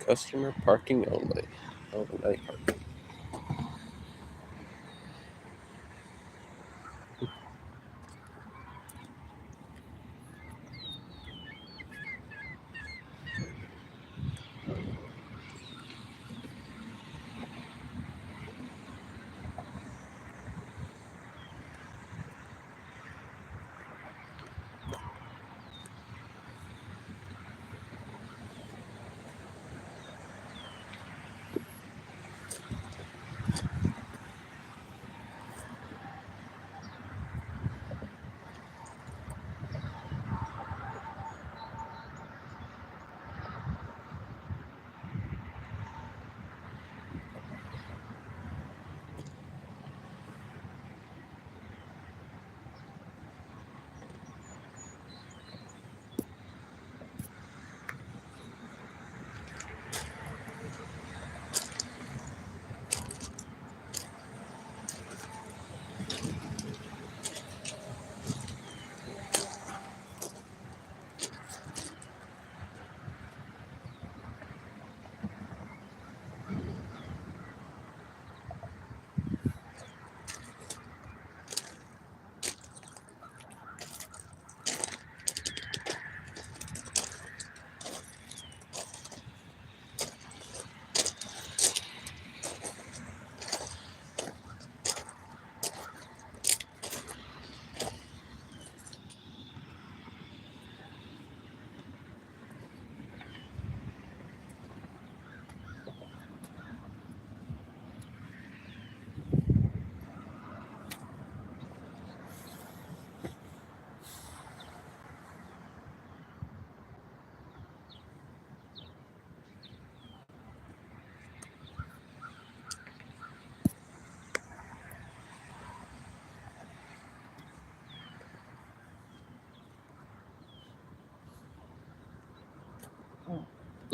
Customer parking only. Overnight parking.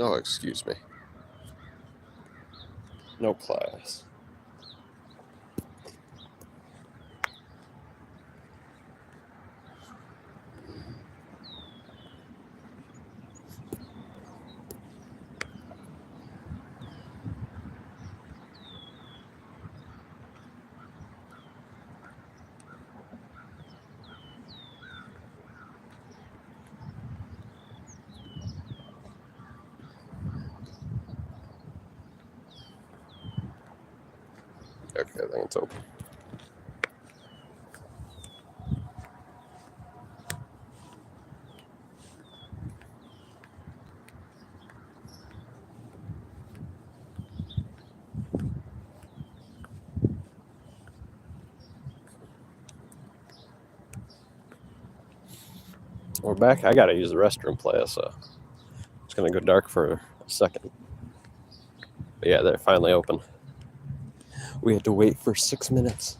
Oh, excuse me. No class. Okay, I think it's open. We're back. I gotta use the restroom, playa, so it's gonna go dark for a second. But yeah, they're finally open. We had to wait for 6 minutes.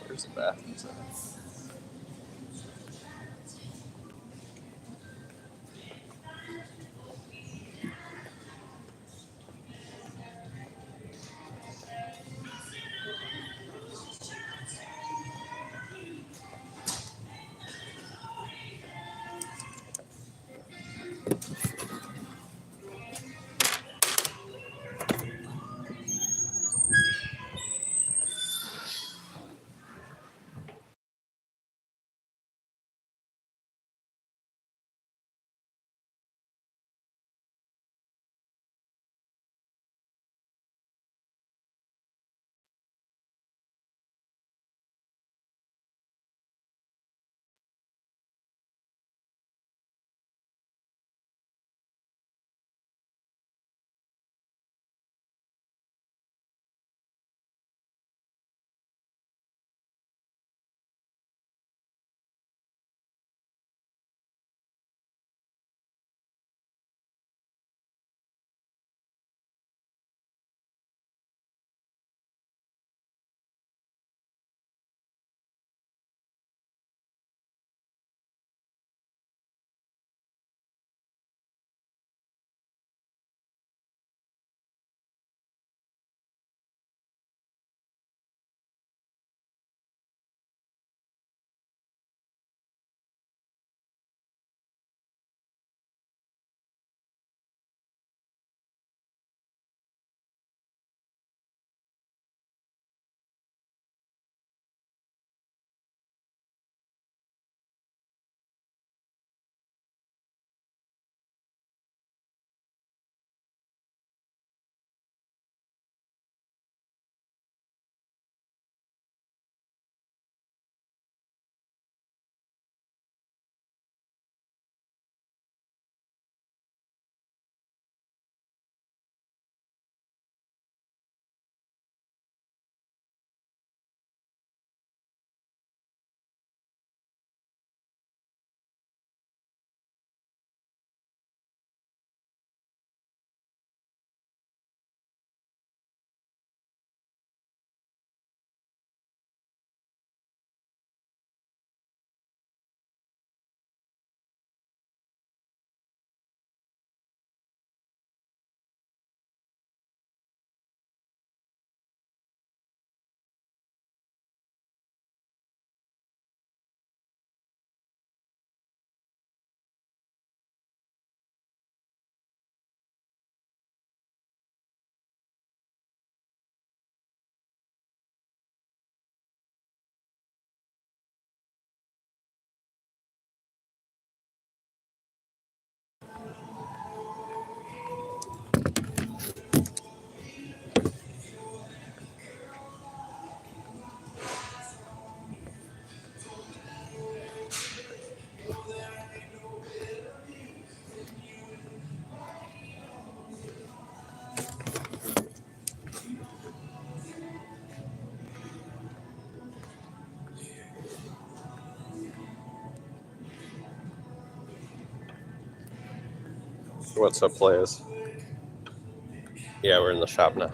Where's the bathrooms at? What's up, players? Yeah, we're in the shop now.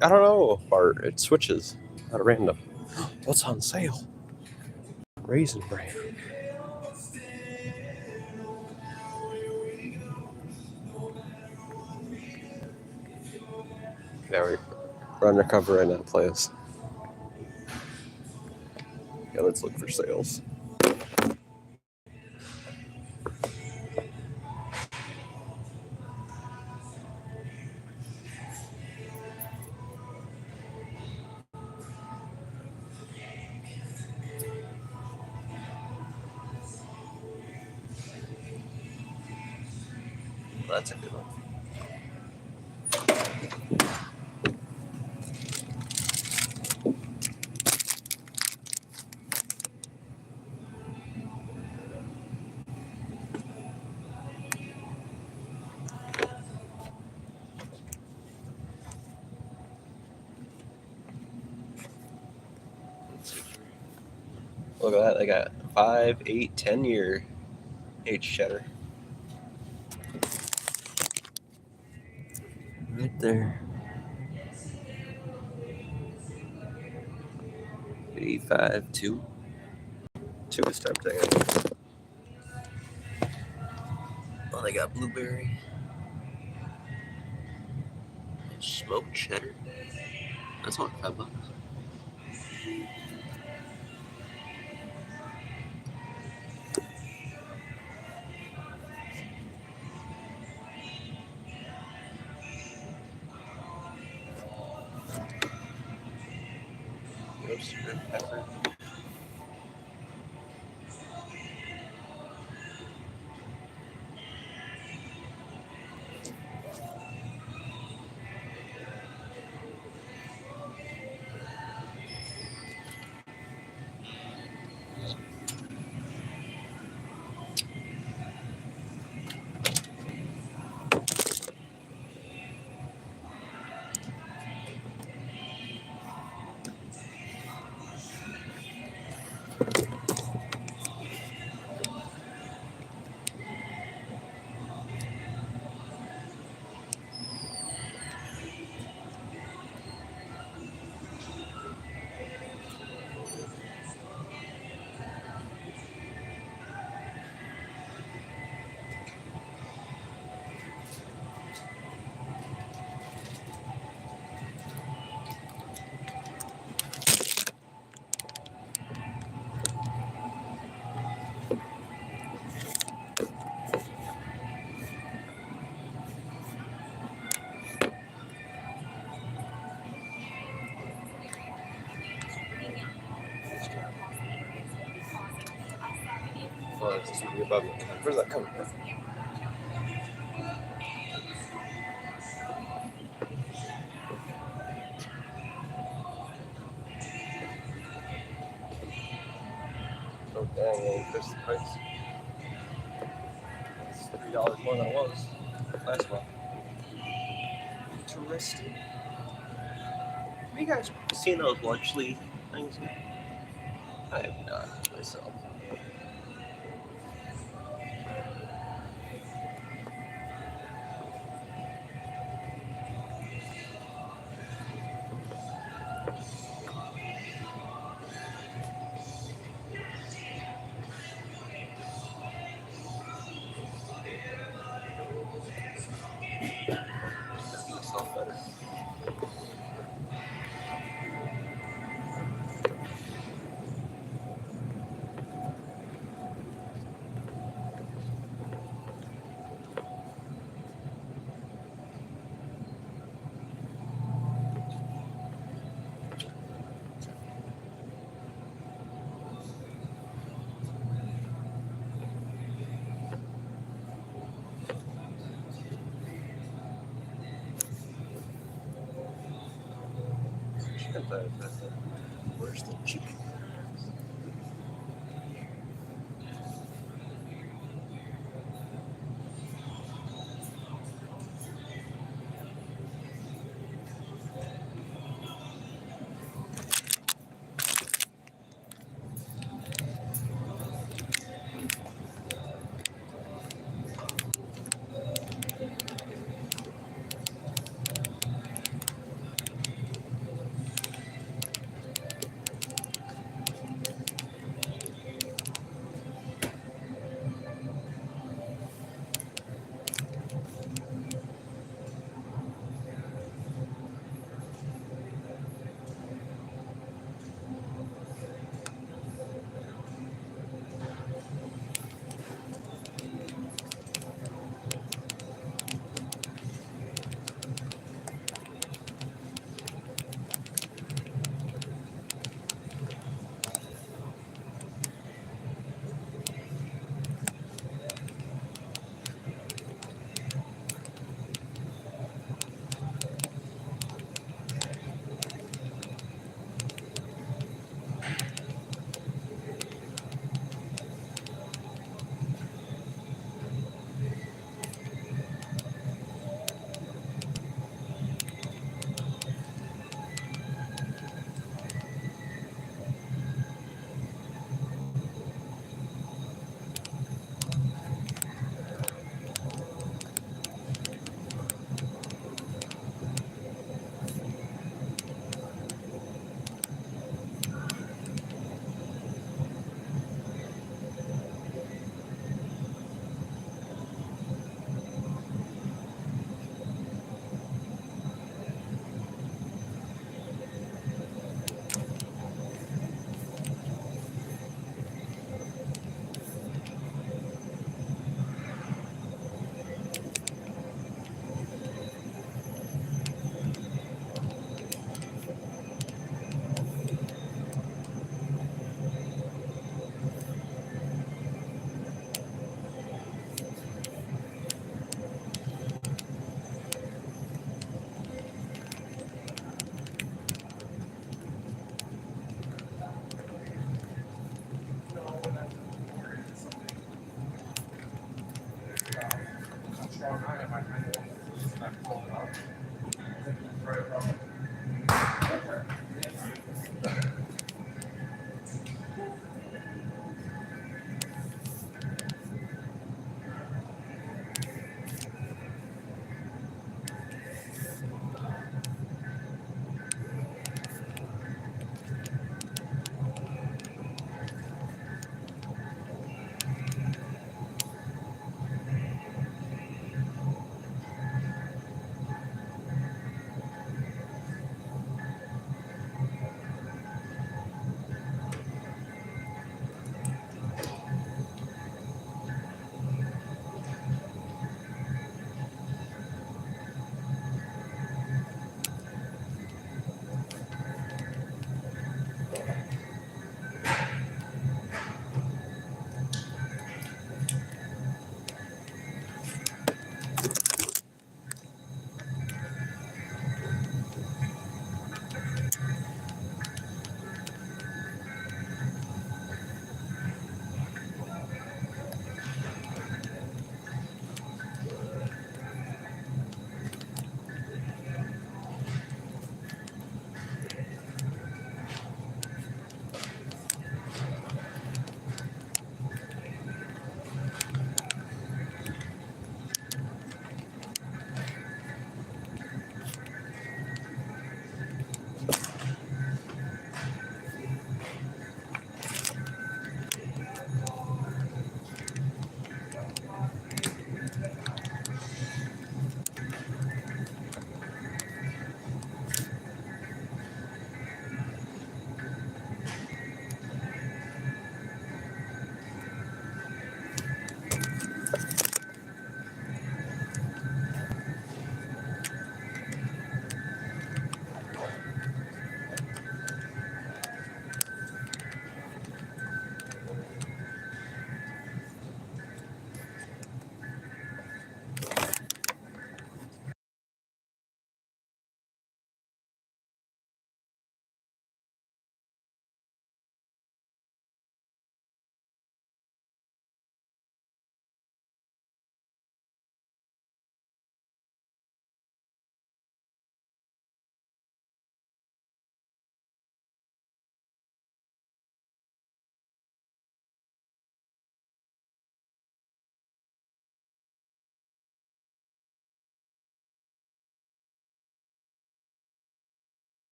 I don't know, Bart. It switches at random. What's on sale? Raisin Bran. Yeah, we're undercover right now, players. Yeah, let's look for sales. That's a good one. Look at that. They got 5, 8, 10-year aged cheddar. Right there. 85, 2. 2 is tempting. Oh, they got blueberry. Smoked cheddar. That's only $5. Roasted red pepper. Oh, it's just above me. Where's that coming from? Oh, dang, they increased the price. It's $3 more than it was last month. Interesting. Have you guys seen those Lunchley things? I have not myself. Myself better. Where's the chicken?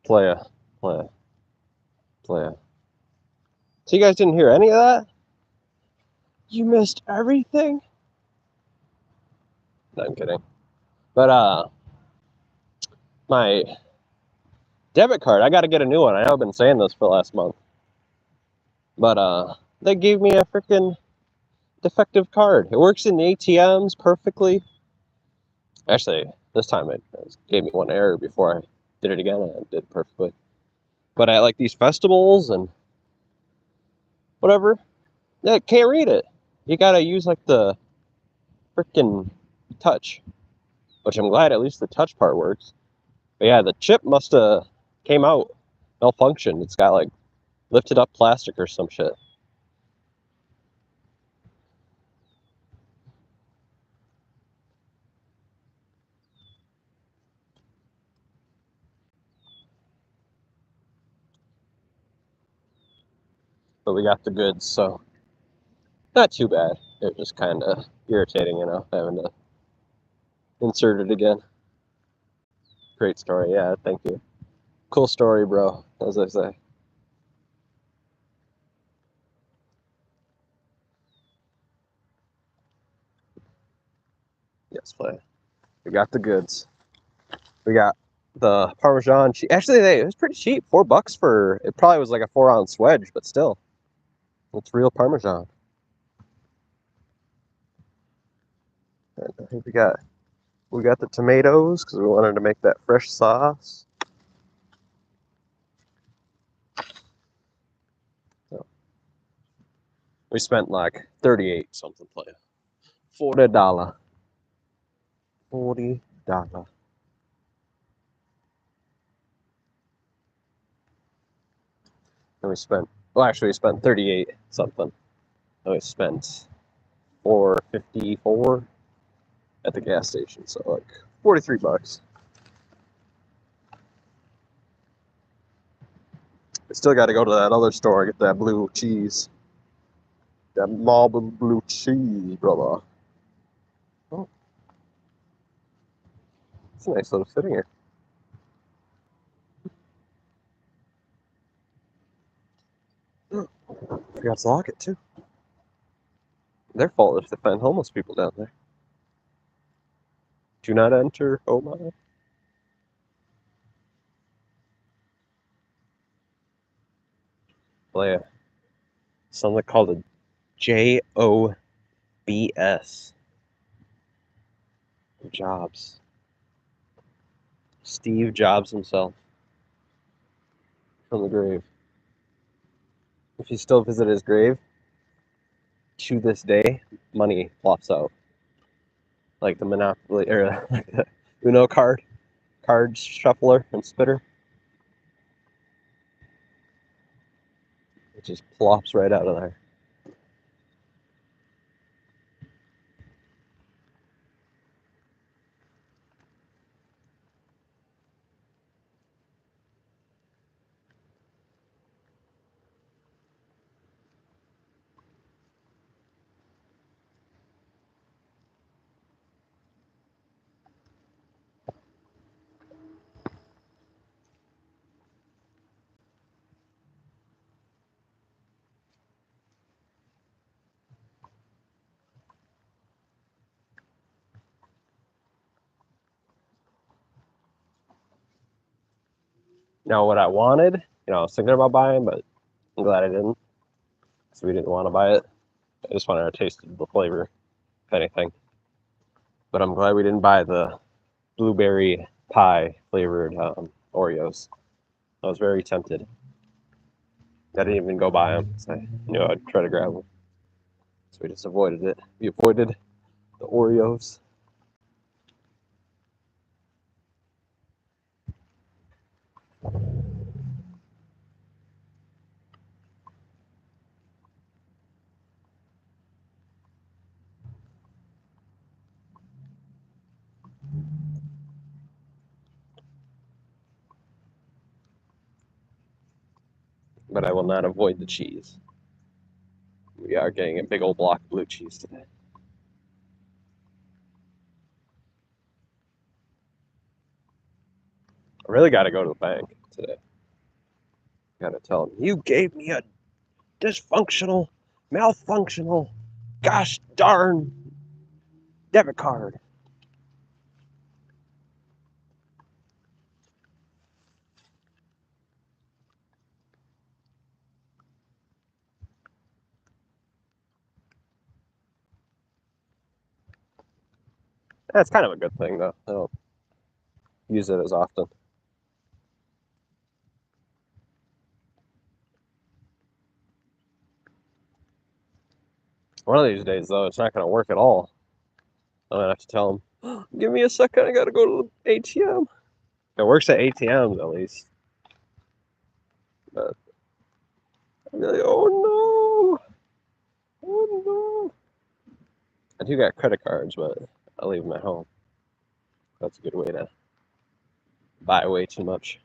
Playa. So you guys didn't hear any of that? You missed everything? No, I'm kidding. But my debit card, I gotta get a new one. I know I've been saying this for the last month. But they gave me a freaking defective card. It works in the ATMs perfectly. Actually, this time it gave me one error before I did it again, and it did perfectly. But at like these festivals and whatever, yeah, can't read it. You gotta use like the freaking touch, which I'm glad at least the touch part works. But yeah, the chip must have came out malfunctioned. It's got like lifted up plastic or some shit. But we got the goods, so not too bad. It was kind of irritating, having to insert it again. Great story, yeah, thank you. Cool story, bro, as I say. Yes, play. We got the goods. We got the Parmesan cheese. Actually, it was pretty cheap. $4 for, it probably was like a 4-ounce wedge, but still. It's real Parmesan. And I think we got the tomatoes because we wanted to make that fresh sauce. So we spent like 38 something playing. $40. $40. And we spent, well, actually, we spent 38 something. And we spent $4.54 at the gas station, so like $43. We still got to go to that other store and get that blue cheese. That marble blue cheese, brother. Oh, it's a nice little fitting here. Forgot to lock it too. Their fault if they find homeless people down there. Do not enter. Oh my. Well, yeah. Something called a JOBS. Jobs. Steve Jobs himself. From the grave. If you still visit his grave, to this day, money flops out. Like the Monopoly, or like the Uno card shuffler and spitter. It just plops right out of there. Now, what I wanted, I was thinking about buying, but I'm glad I didn't. Because we didn't want to buy it. I just wanted to taste the flavor, if anything. But I'm glad we didn't buy the blueberry pie flavored Oreos. I was very tempted. I didn't even go buy them. So I knew I'd try to grab them. So we just avoided it. We avoided the Oreos. But I will not avoid the cheese. We are getting a big old block of blue cheese today. I really got to go to the bank. today. Gotta tell him, you gave me a dysfunctional, malfunctional, gosh darn debit card. That's kind of a good thing, though. I don't use it as often. One of these days, though, it's not going to work at all. I'm going to have to tell him, give me a second, I got to go to the ATM. It works at ATMs, at least. But I'll be like, oh no! Oh no! I do got credit cards, but I leave them at home. That's a good way to buy way too much.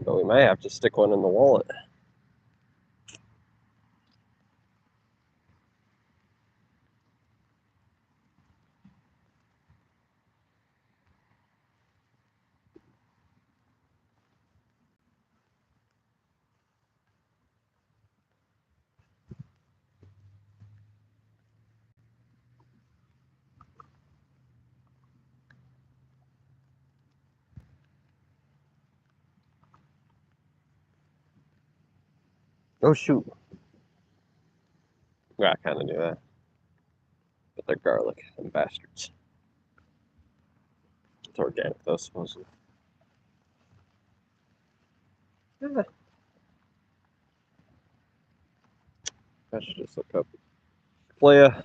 But we might have to stick one in the wallet. Oh shoot. Yeah, I kind of do that. But they're garlic and bastards. It's organic though, supposedly. Yeah. I should just look up. Playa.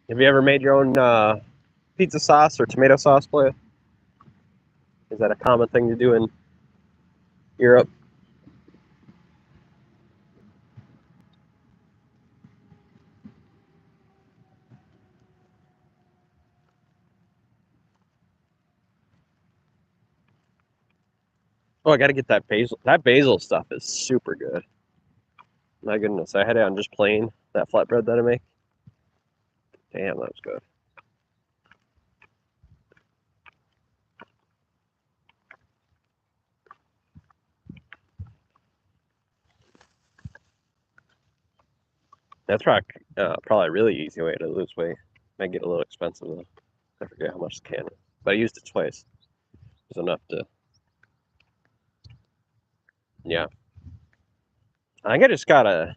Have you ever made your own pizza sauce or tomato sauce, Playa? Is that a common thing to do in Europe? Oh, I got to get that basil. That basil stuff is super good. My goodness, I had it on just plain that flatbread that I make. Damn, that was good. That's probably a really easy way to lose weight. Might get a little expensive though. I forget how much the can is, but I used it twice. It was enough to. Yeah, I think I just gotta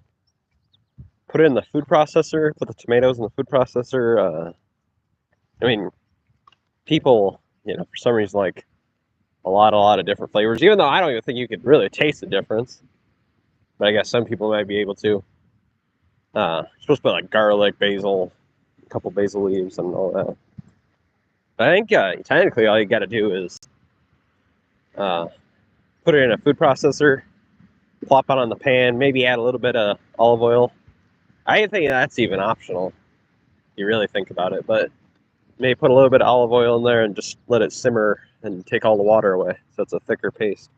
put it in the food processor. Put the tomatoes in the food processor. I mean, people, for some reason like a lot of different flavors. Even though I don't even think you could really taste the difference, but I guess some people might be able to. Supposed to put like garlic, basil, a couple basil leaves, and all that. But I think technically all you got to do is put it in a food processor, plop it on the pan, maybe add a little bit of olive oil. I think that's even optional. If you really think about it, but maybe put a little bit of olive oil in there and just let it simmer and take all the water away, so it's a thicker paste.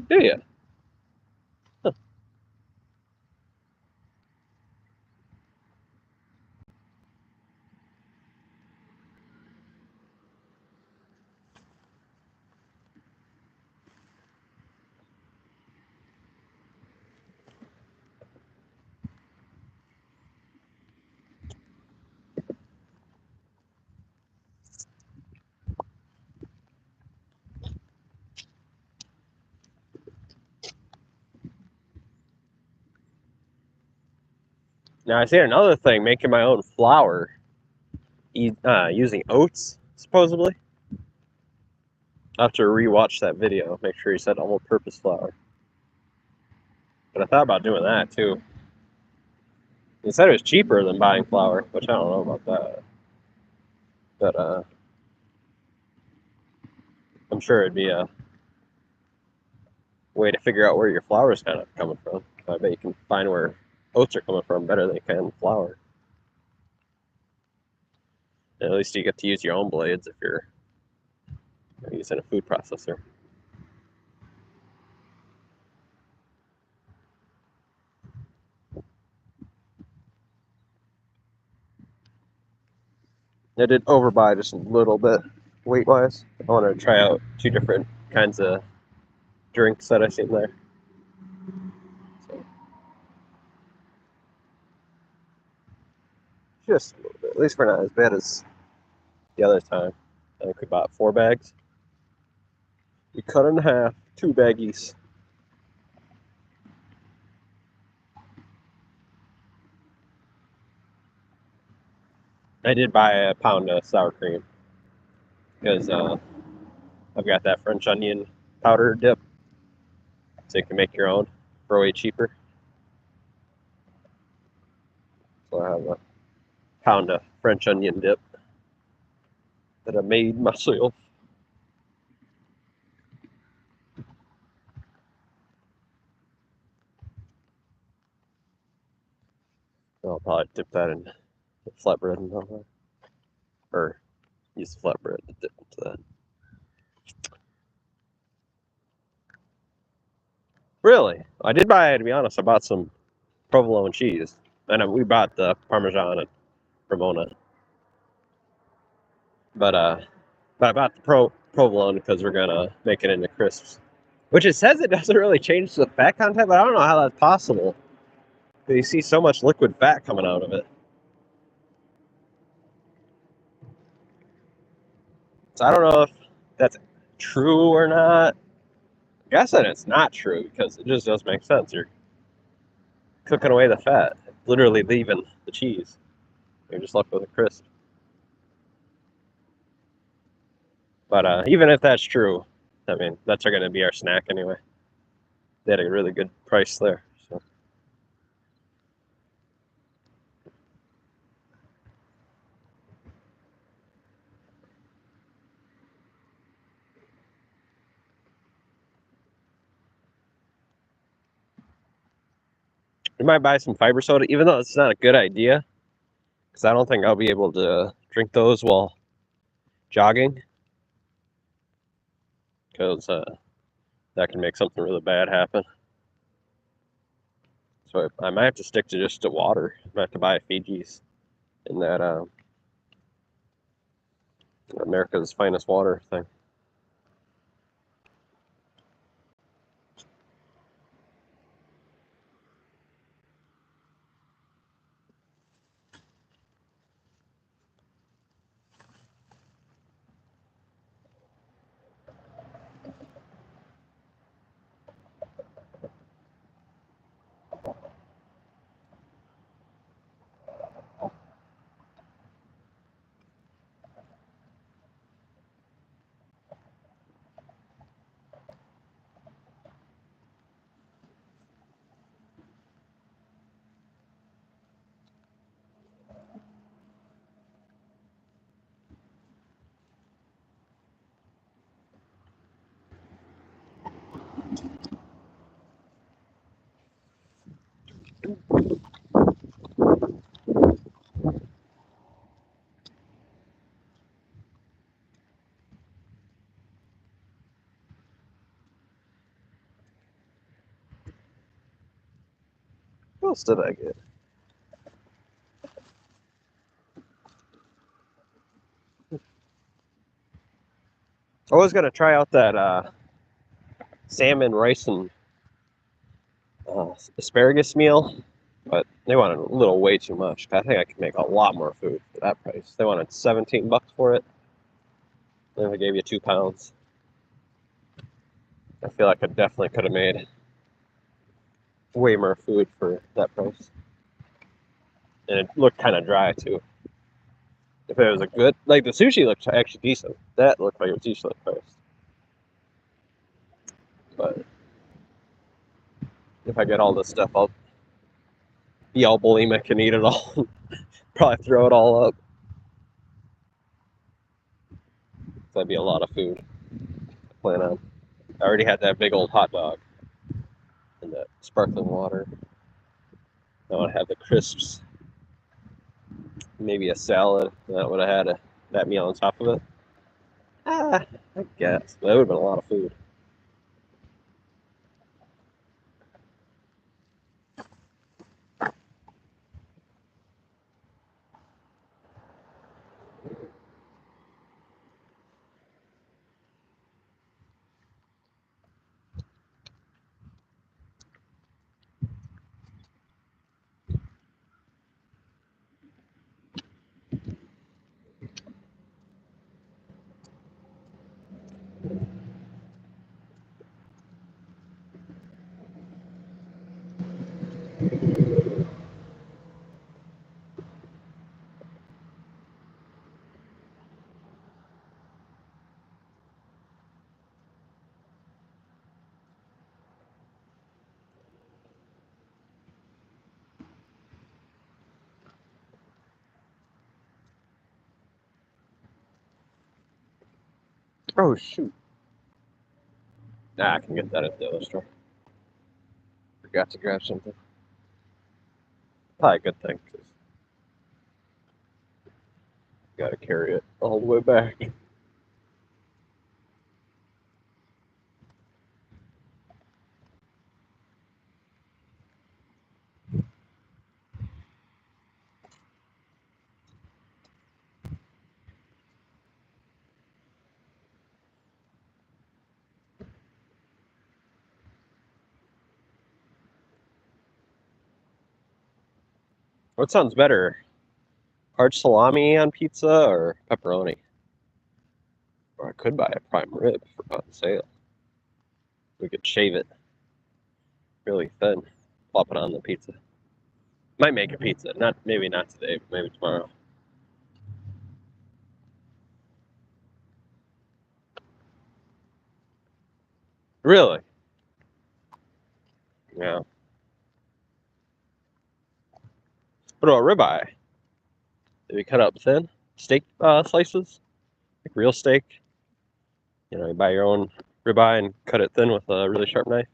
Do you? Now I see another thing, making my own flour, using oats supposedly. I'll have to rewatch that video. Make sure he said all-purpose flour. But I thought about doing that too. He said it was cheaper than buying flour, which I don't know about that. But I'm sure it'd be a way to figure out where your flour is kind of coming from. I bet you can find where oats are coming from better than you can flour. And at least you get to use your own blades if you're I'm using a food processor. I did overbuy just a little bit weight-wise. I want to try out 2 different kinds of drinks that I seen there. So, just a little bit. At least we're not as bad as the other time. I think we bought 4 bags. We cut it in half, 2 baggies. I did buy a pound of sour cream because I've got that French onion powder dip, so you can make your own for way cheaper. So I have a pound of French onion dip that I made myself. I'll probably dip that in flatbread and all that. Or use flatbread to dip into that. Really? I did buy, to be honest, I bought some provolone cheese. And we bought the Parmesan and Ramona. But I bought the provolone because we're going to make it into crisps. Which it says it doesn't really change the fat content, but I don't know how that's possible. You see so much liquid fat coming out of it. So I don't know if that's true or not. I'm guessing it's not true because it just doesn't make sense. You're cooking away the fat, literally leaving the cheese. You're just left with a crisp. But even if that's true, I mean, that's going to be our snack anyway. They had a really good price there. So. We might buy some fiber soda, even though it's not a good idea, because I don't think I'll be able to drink those while jogging, because that can make something really bad happen. So I might have to stick to just water. I might have to buy Fiji's in that America's Finest Water thing. What else did I get? I was gonna try out that salmon, rice, and asparagus meal, but they wanted a little way too much. I think I could make a lot more food for that price. They wanted $17 for it. Then they gave you 2 pounds. I feel like I definitely could have made way more food for that price. And it looked kind of dry too. If it was a good, like the sushi looked actually decent. That looked like it was decently priced. But if I get all this stuff, I'll be all bulimic and eat it all. Probably throw it all up. That'd be a lot of food to plan on. I already had that big old hot dog and that sparkling water. I want to have the crisps, maybe a salad. That would have had that meal on top of it. I guess. That would have been a lot of food. Oh, shoot. Nah, I can get that at the other store. Forgot to grab something. Probably a good thing, because got to carry it all the way back. What sounds better? Hard salami on pizza or pepperoni? Or I could buy a prime rib for on sale. We could shave it really thin, plop it on the pizza. Might make a pizza. Maybe not today, but maybe tomorrow. Really? Yeah. What about ribeye? Did we cut up thin? Steak slices? Like real steak? You know, you buy your own ribeye and cut it thin with a really sharp knife?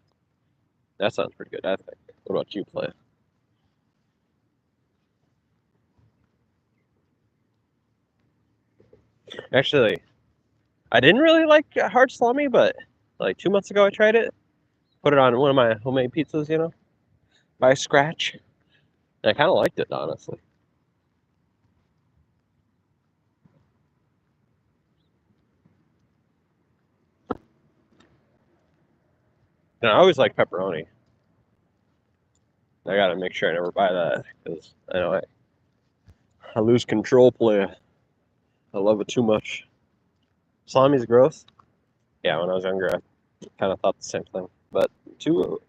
That sounds pretty good, I think. What about you, Play? Actually, I didn't really like hard salami, but like 2 months ago I tried it. Put it on one of my homemade pizzas, you know, by scratch. And I kind of liked it, honestly. And I always like pepperoni. I gotta make sure I never buy that because I know I lose control, Play. I love it too much. Salami's gross. Yeah, when I was younger, I kind of thought the same thing. But 2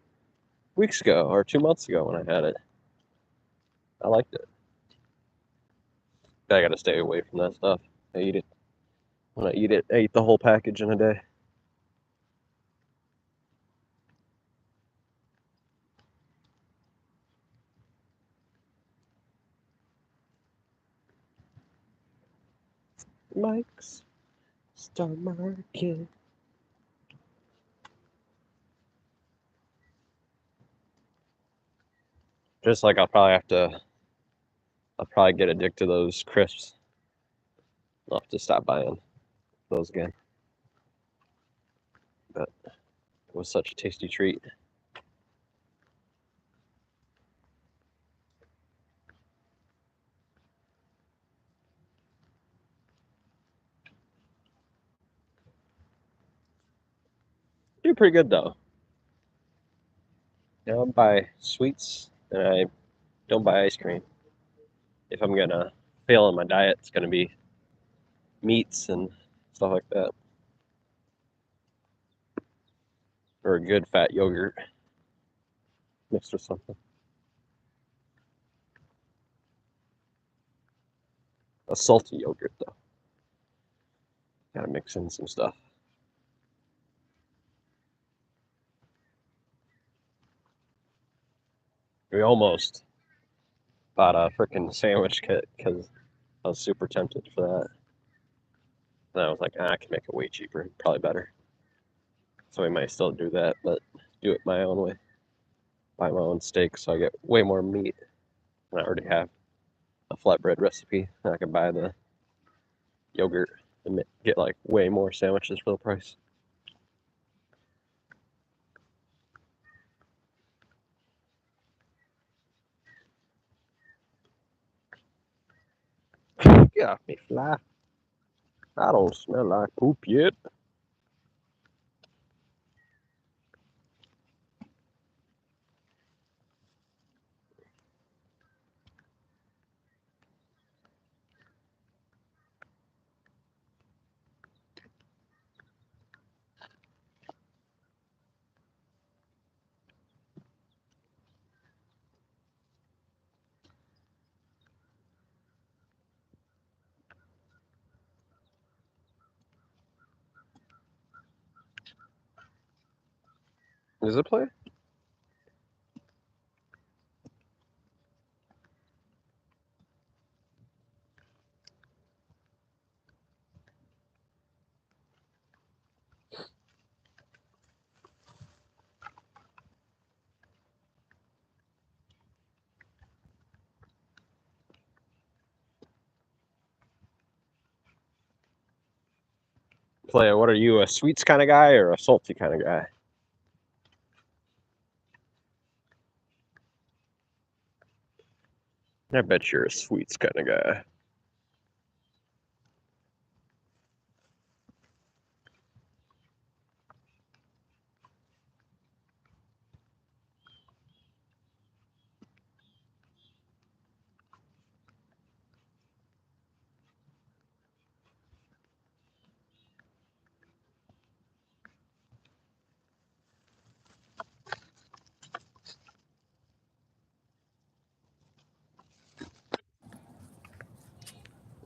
weeks ago or 2 months ago when I had it, I liked it. I gotta stay away from that stuff. I eat it. When I eat it, I eat the whole package in a day. Mike's Star Market. Just like I'll probably get addicted to those crisps. I'll have to stop buying those again. But it was such a tasty treat. Do pretty good though. You know, I buy sweets and I don't buy ice cream. If I'm gonna fail on my diet, it's gonna be meats and stuff like that. Or a good fat yogurt mixed with something. A salty yogurt though. Gotta mix in some stuff. We almost bought a freaking sandwich kit because I was super tempted for that. And I was like, I can make it way cheaper, probably better. So we might still do that, but do it my own way. Buy my own steak so I get way more meat. And I already have a flatbread recipe. And I can buy the yogurt and get like way more sandwiches for the price. Get off me, fly. I don't smell like poop yet. Does it play? Play. What are you, a sweets kind of guy or a salty kind of guy? I bet you're a sweets kind of guy.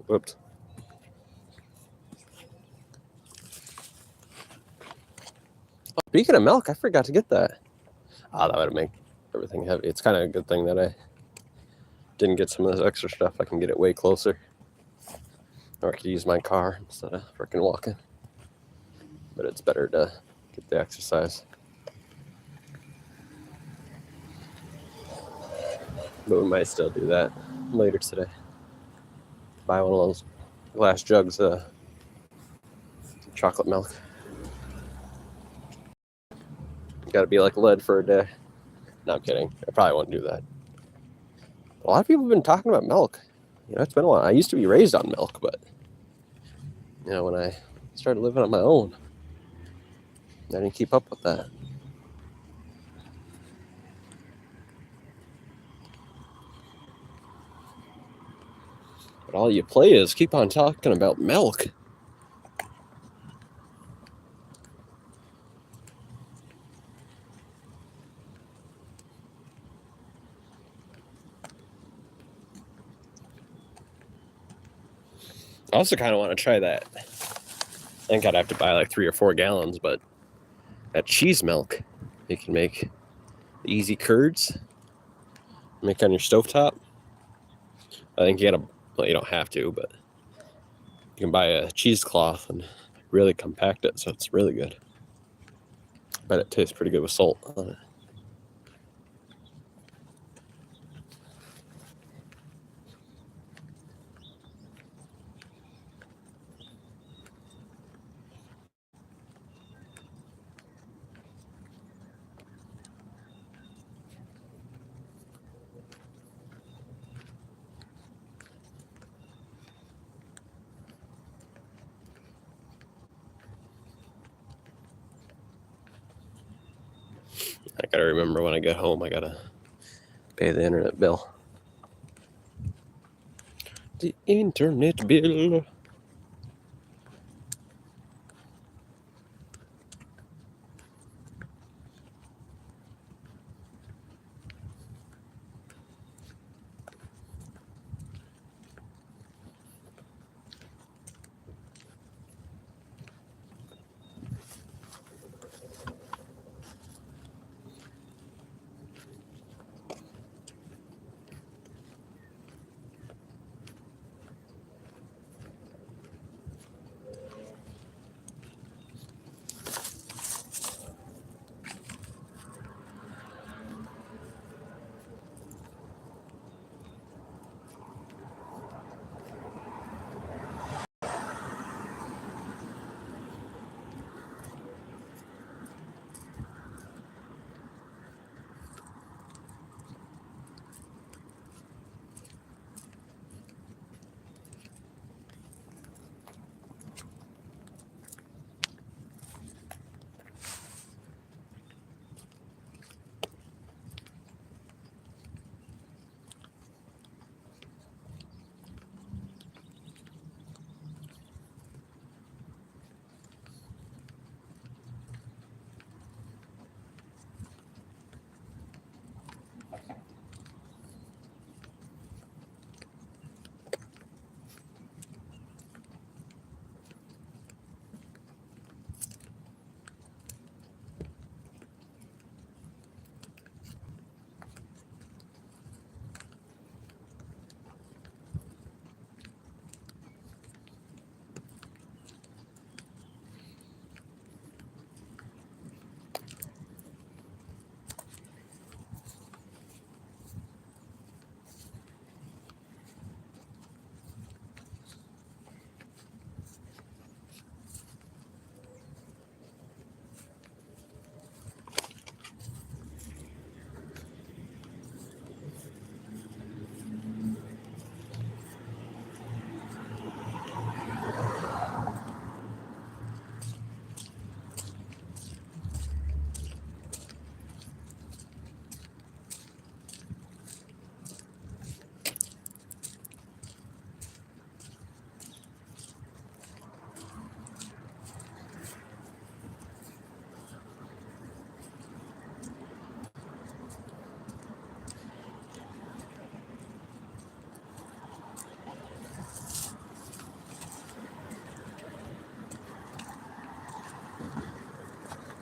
Whoops. Oh, speaking of milk, I forgot to get that. Ah, that would make everything heavy. It's kind of a good thing that I didn't get some of this extra stuff. I can get it way closer. Or I could use my car instead of freaking walking. But it's better to get the exercise. But we might still do that later today. Buy one of those glass jugs of chocolate milk. Gotta be like lead for a day. No, I'm kidding. I probably won't do that. A lot of people have been talking about milk. You know, it's been a while. I used to be raised on milk, but you know, when I started living on my own, I didn't keep up with that. But all you players keep on talking about milk. I also kind of want to try that. I think I'd have to buy like 3 or 4 gallons, but that cheese milk you can make easy curds, make on your stovetop. I think you gotta, well, you don't have to, but you can buy a cheesecloth and really compact it so it's really good. But it tastes pretty good with salt on it. I gotta remember when I get home, I gotta pay the internet bill. The internet bill.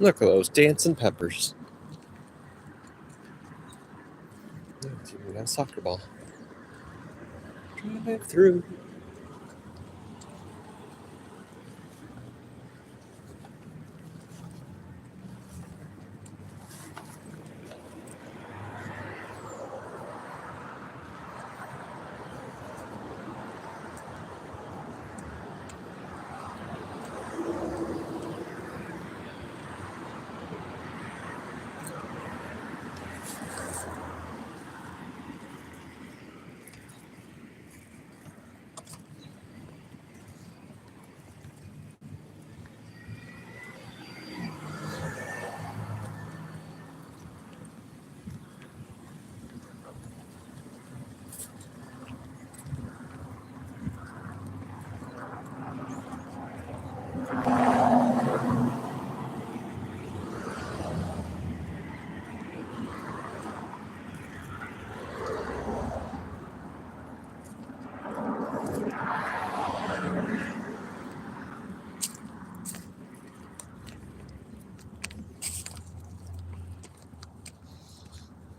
Look at those dancing peppers. It's even got a soccer ball. Drive through.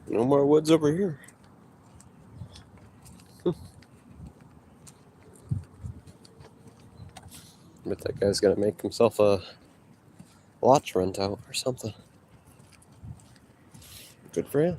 No more woods over here. Bet that guy's gonna make himself a lodge rent out or something. Good for him.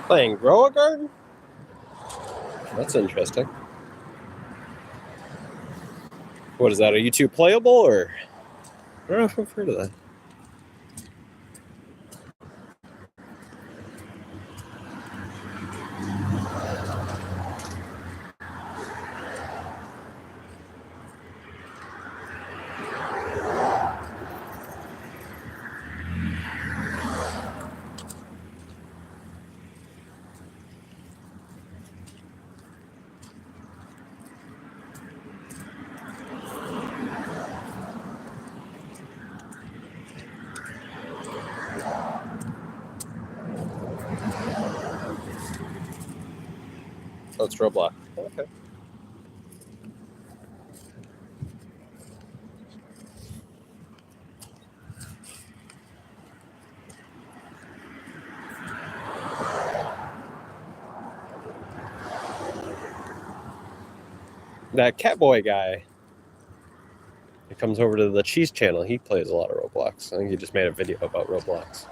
Playing Grow a Garden? That's interesting. What is that? Are you two playable or? I don't know if I've heard of that. Oh, it's Roblox. Okay. That Catboy guy that comes over to the Cheese Channel, he plays a lot of Roblox. I think he just made a video about Roblox.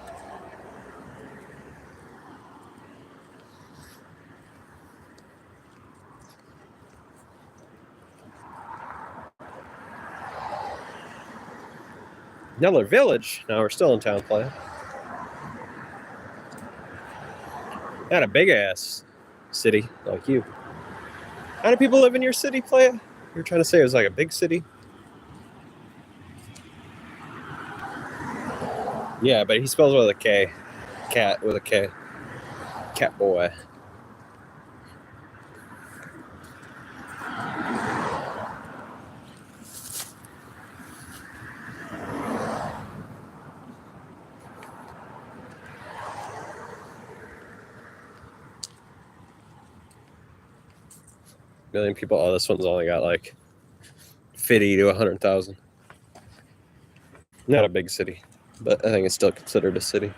Yeller Village. Now we're still in town playing. Not a big ass city like you. How many people live in your city, Playa? You were trying to say it was like a big city. Yeah, but he spells with a K. Cat with a K. Cat boy. Million people. Oh, this one's only got like 50 to 100,000. Not a big city, but I think it's still considered a city.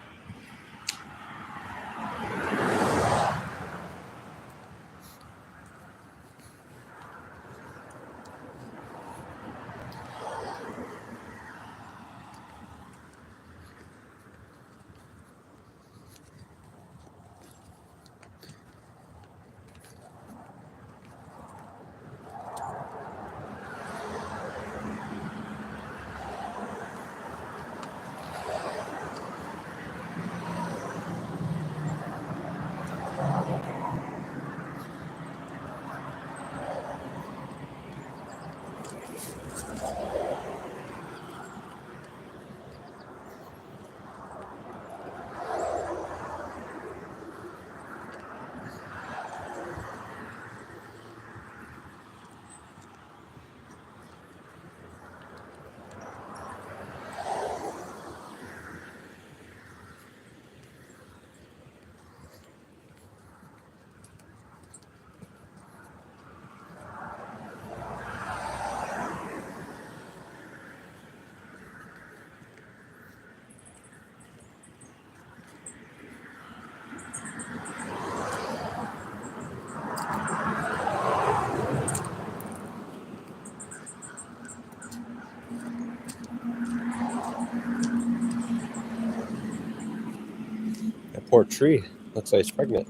That poor tree looks like it's pregnant.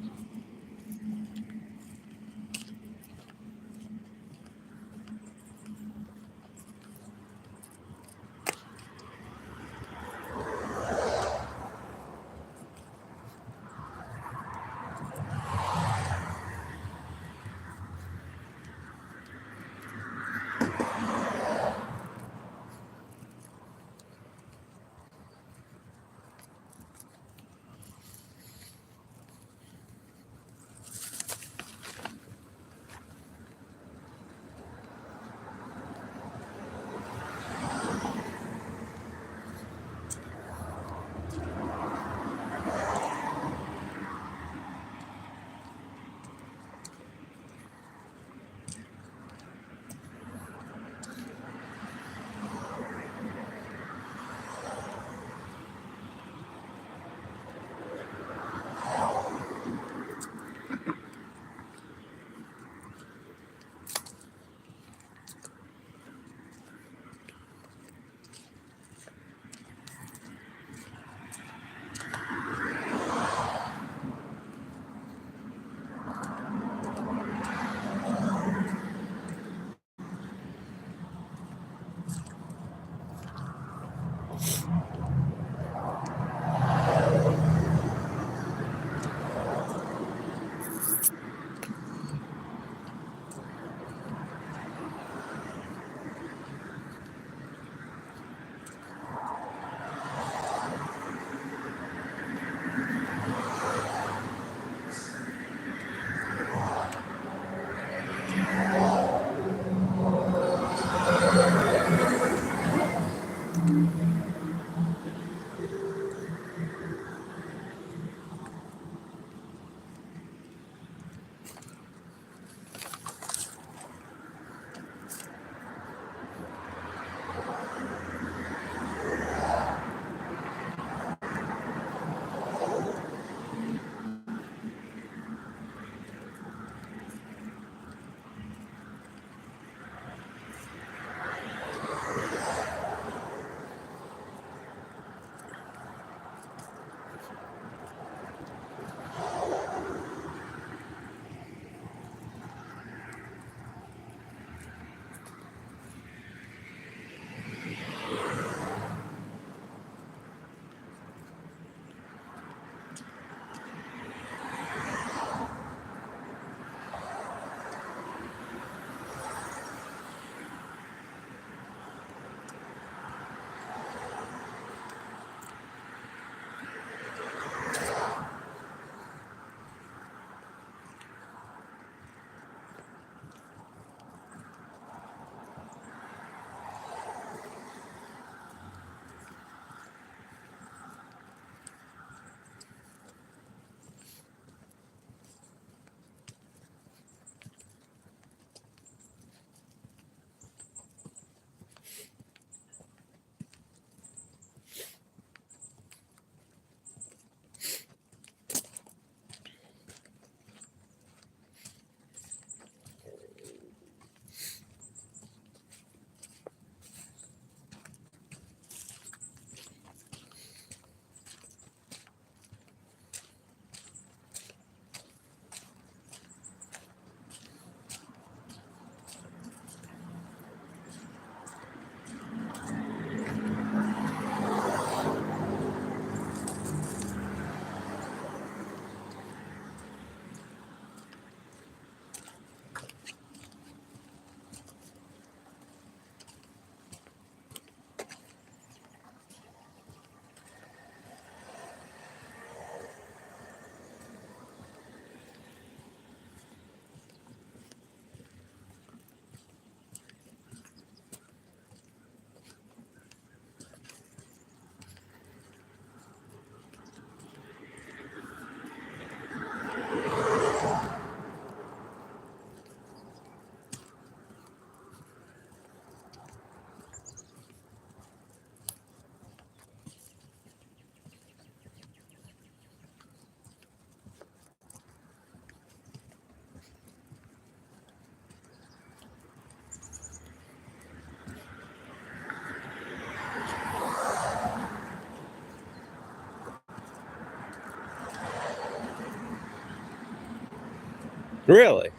Really?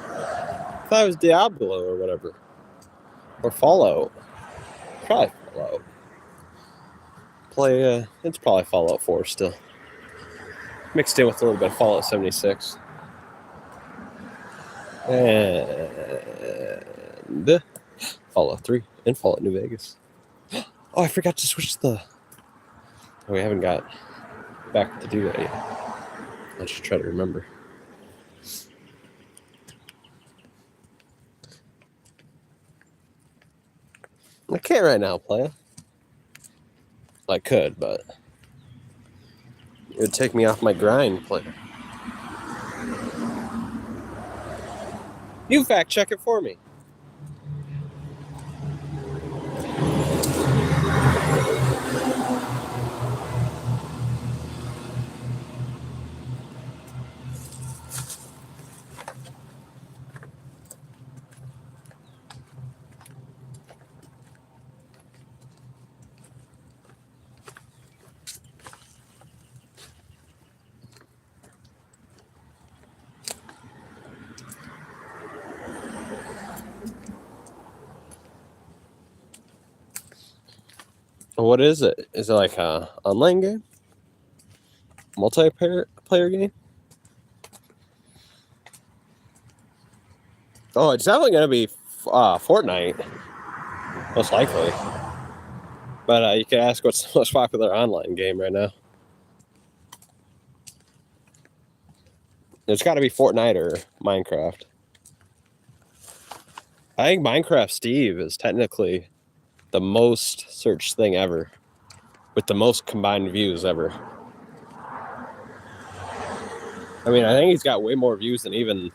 I thought it was Diablo or whatever. Or Fallout. Probably Fallout. It's probably Fallout 4 still. Mixed in with a little bit of Fallout 76. And Fallout 3 and Fallout New Vegas. Oh, I forgot to switch the... Oh, we haven't got back to do that yet. I'll just try to remember. I can't right now, playa. I could, but it would take me off my grind, playa. You fact check it for me. What is it? Is it like a online game? Multiplayer game? Oh, it's definitely going to be Fortnite. Most likely. But you can ask what's the most popular online game right now. It's got to be Fortnite or Minecraft. I think Minecraft Steve is technically the most searched thing ever, with the most combined views ever. I mean, I think he's got way more views than even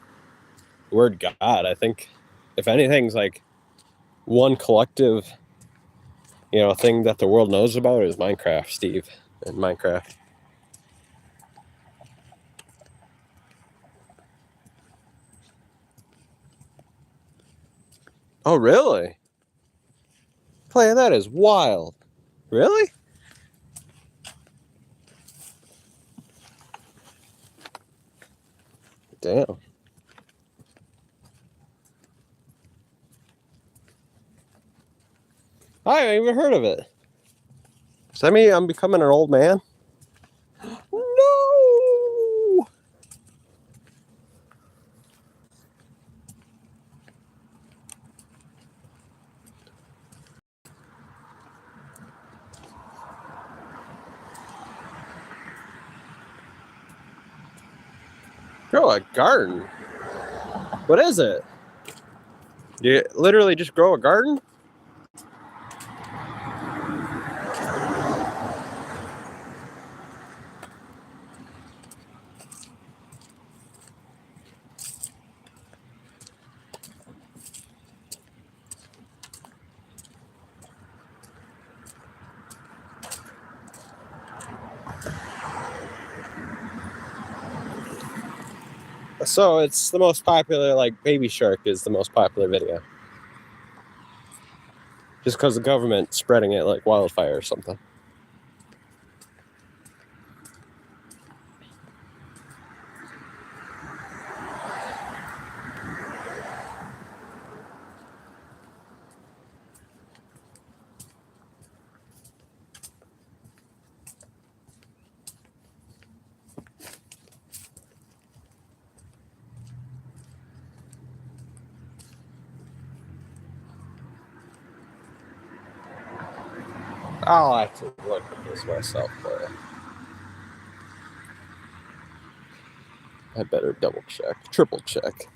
the word God. I think, if anything's like one collective, thing that the world knows about is Minecraft Steve and Minecraft. Oh, really? Playa, that is wild. Really? Damn. I haven't even heard of it. Does that mean I'm becoming an old man? No! Grow a garden? What is it? You literally just grow a garden? So it's the most popular, like Baby Shark is the most popular video. Just because the government's spreading it like wildfire or something. I'll have to look at this myself, but I better double check, triple check.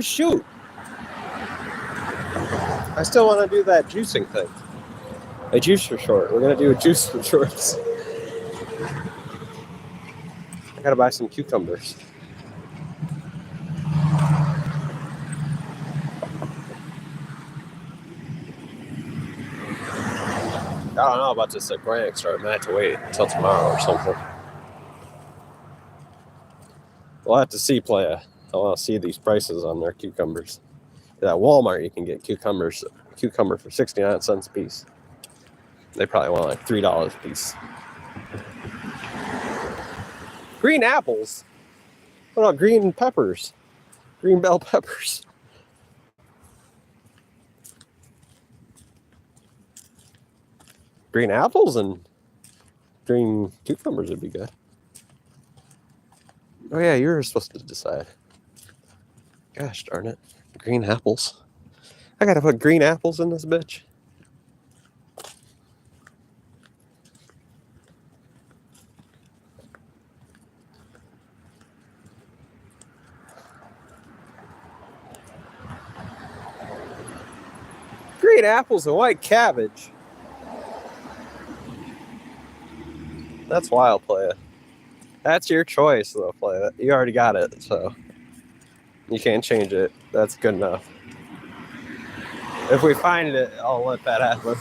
Oh, shoot. I still want to do that juicing thing. A juice for short. We're going to do a juice for shorts. I got to buy some cucumbers. I don't know about this organic store. I might have to wait until tomorrow or something. We'll have to see, Playa. I want to see these prices on their cucumbers. At Walmart, you can get cucumber for 69 cents a piece. They probably want like $3 a piece. Green apples? What about green peppers? Green bell peppers. Green apples and green cucumbers would be good. Oh yeah, you were supposed to decide. Gosh darn it. Green apples. I gotta put green apples in this bitch. Green apples and white cabbage. That's wild, Playa. That's your choice, though, Playa. You already got it, so you can't change it. That's good enough. If we find it, I'll let that happen.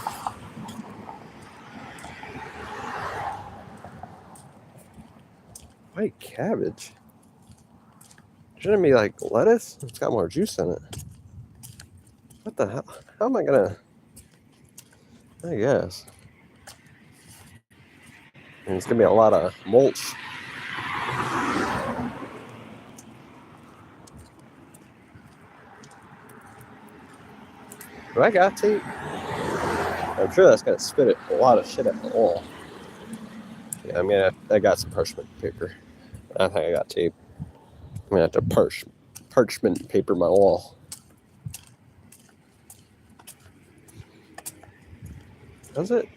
White cabbage? Shouldn't it be like lettuce? It's got more juice in it. What the hell? How am I gonna? I guess. And it's gonna be a lot of mulch. Do I got tape? I'm sure that's gonna spit a lot of shit at the wall. Yeah, I mean, I got some parchment paper. I think I got tape. I'm gonna have to parchment paper my wall. Does it?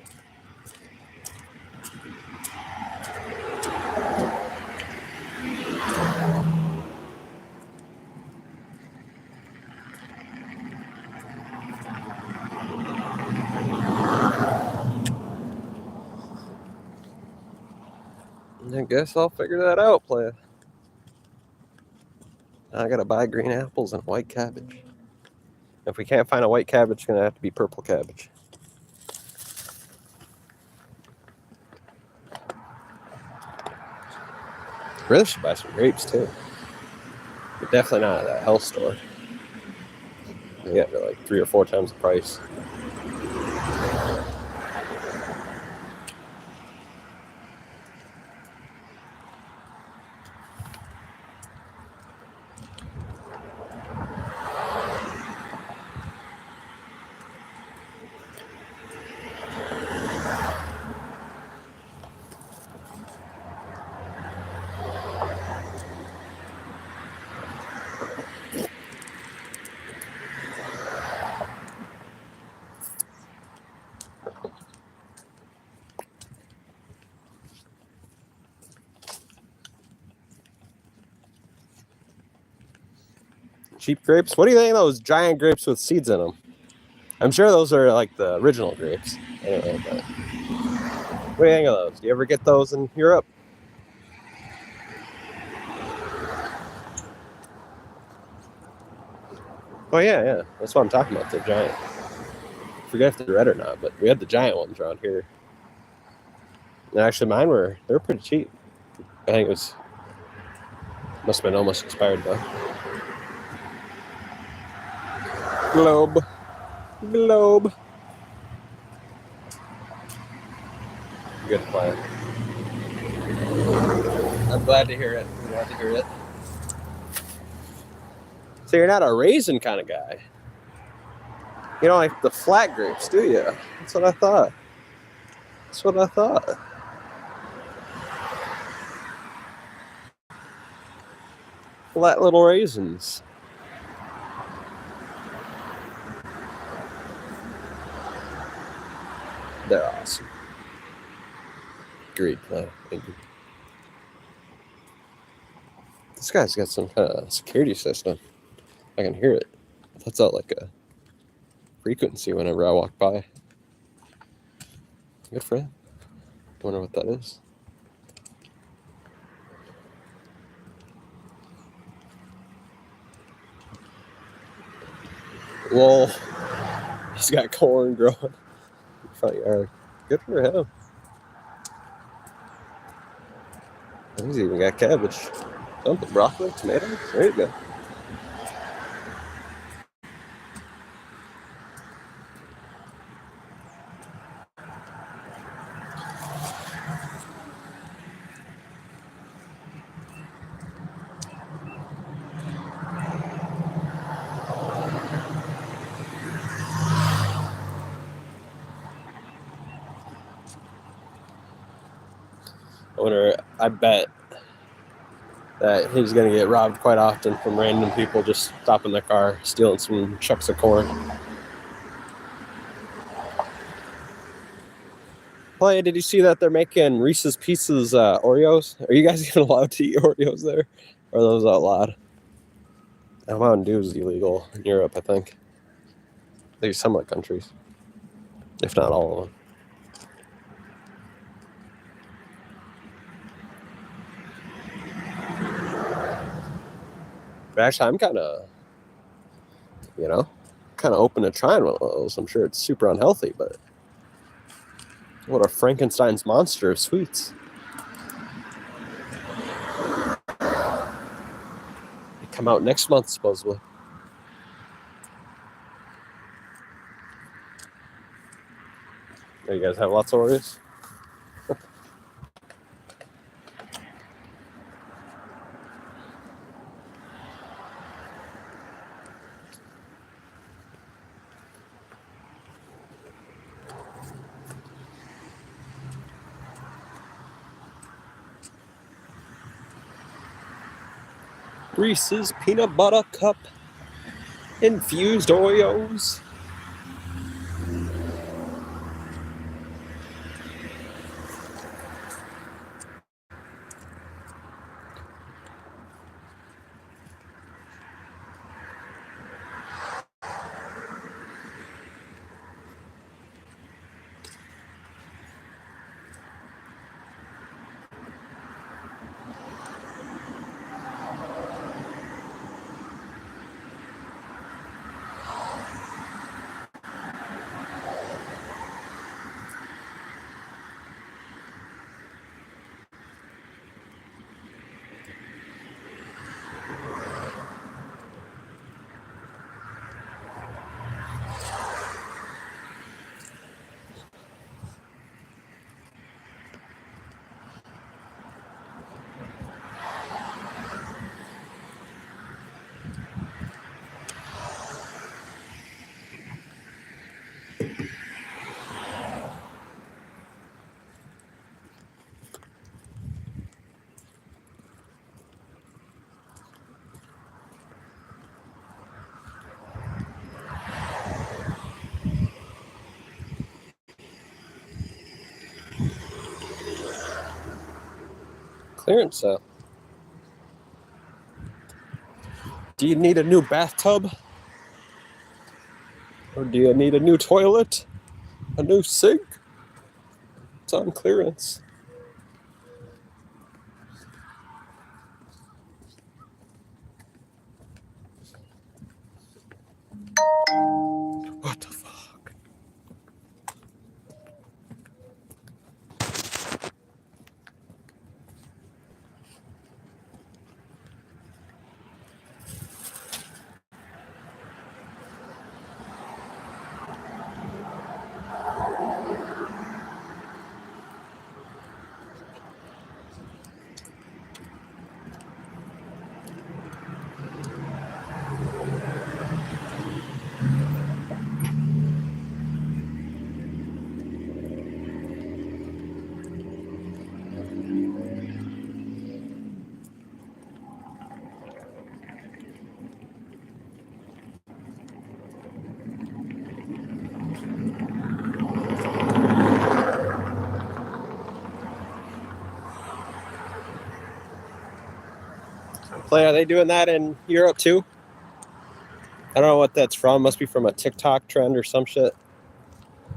I guess I'll figure that out, Playa. I gotta buy green apples and white cabbage. If we can't find a white cabbage, it's gonna have to be purple cabbage. Really should buy some grapes too. But definitely not at that health store. You get like 3 or 4 times the price. Cheap grapes? What do you think of those giant grapes with seeds in them? I'm sure those are like the original grapes. Anyway, but what do you think of those? Do you ever get those in Europe? Oh yeah. That's what I'm talking about. They're giant. I forget if they're red or not, but we had the giant ones around here. And actually, they were pretty cheap. I think it must have been almost expired though. Globe. Good plan. I'm glad to hear it. So you're not a raisin kind of guy. You don't like the flat grapes, do you? That's what I thought. Flat little raisins. They're awesome. Great plan. Thank you. This guy's got some kind of security system. I can hear it. That's out like a frequency whenever I walk by. Good for him. I wonder what that is. Lol. He's got corn growing in the front yard. Good for him. He's even got cabbage. Something, broccoli, tomatoes. There you go. I bet that he's going to get robbed quite often from random people just stopping their car, stealing some chucks of corn. Play, did you see that they're making Reese's Pieces Oreos? Are you guys even allowed to eat Oreos there? Or are those outlawed? Mountain Dew is illegal in Europe, I think. At least some of the countries, if not all of them. But actually, I'm kind of, open to trying one of those. I'm sure it's super unhealthy, but what a Frankenstein's monster of sweets. They come out next month, supposedly. You guys have lots of Oreos? Reese's Peanut Butter Cup infused Oreos. Clearance sale. Do you need a new bathtub? Or do you need a new toilet? A new sink? It's on clearance. What the fuck? Play, are they doing that in Europe too? I don't know what that's from. Must be from a TikTok trend or some shit.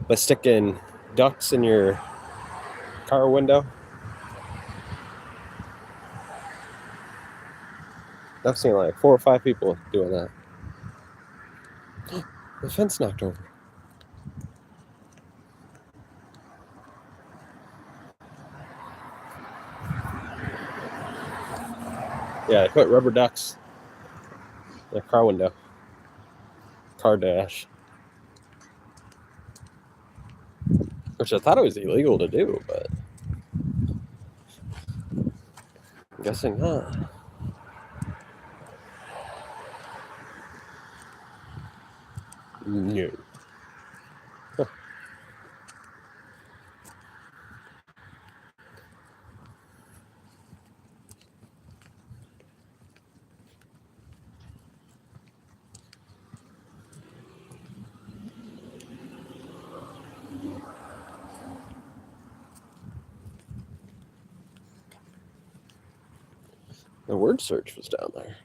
By sticking ducks in your car window. I've seen like 4 or 5 people doing that. The fence knocked over. Yeah, they put rubber ducks in the car window. Car dash. Which I thought it was illegal to do, but I'm guessing not. No. Huh. The word search was down there.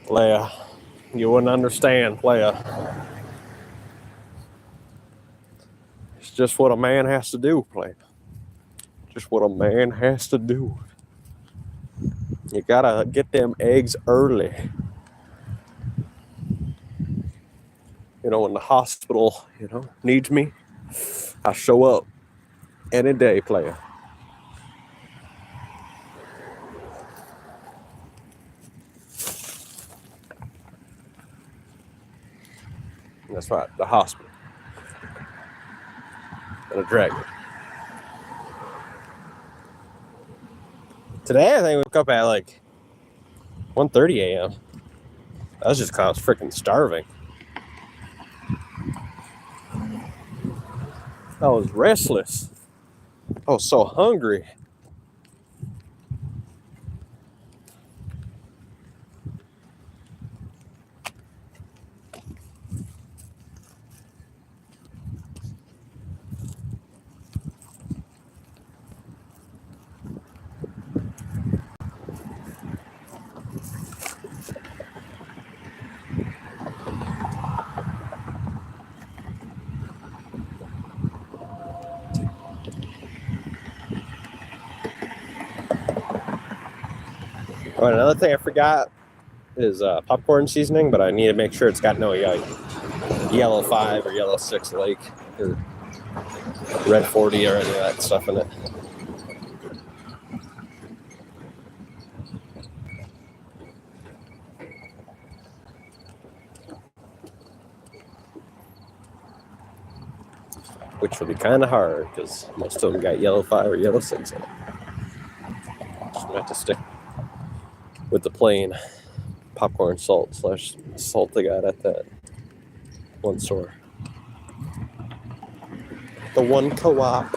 Leia, you wouldn't understand, Leia. It's just what a man has to do, Leia. Just what a man has to do. You gotta get them eggs early. You know, when the hospital, needs me, I show up any day, player. That's right, the hospital. And a dragon. Today, I think we woke up at like 1:30 a.m. That was just because I was freaking starving. I was restless. I was so hungry. Oh, another thing I forgot is popcorn seasoning, but I need to make sure it's got no yellow 5 or yellow 6 lake. Red 40 or any of that stuff in it. Which would be kind of hard because most of them got yellow 5 or yellow 6 in it. Just gonna have to stick with the plain popcorn salt / salt they got at that one store. The one co-op.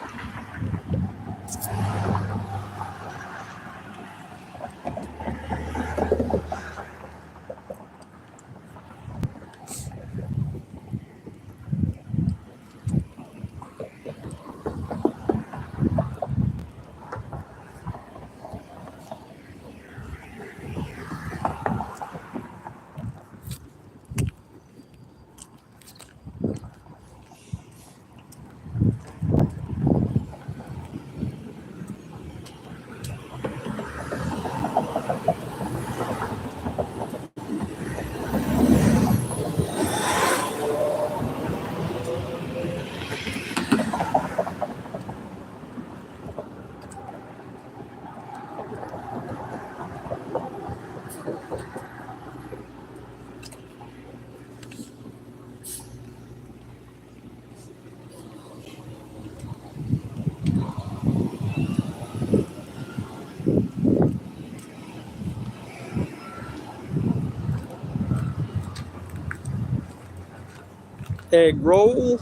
Egg roll.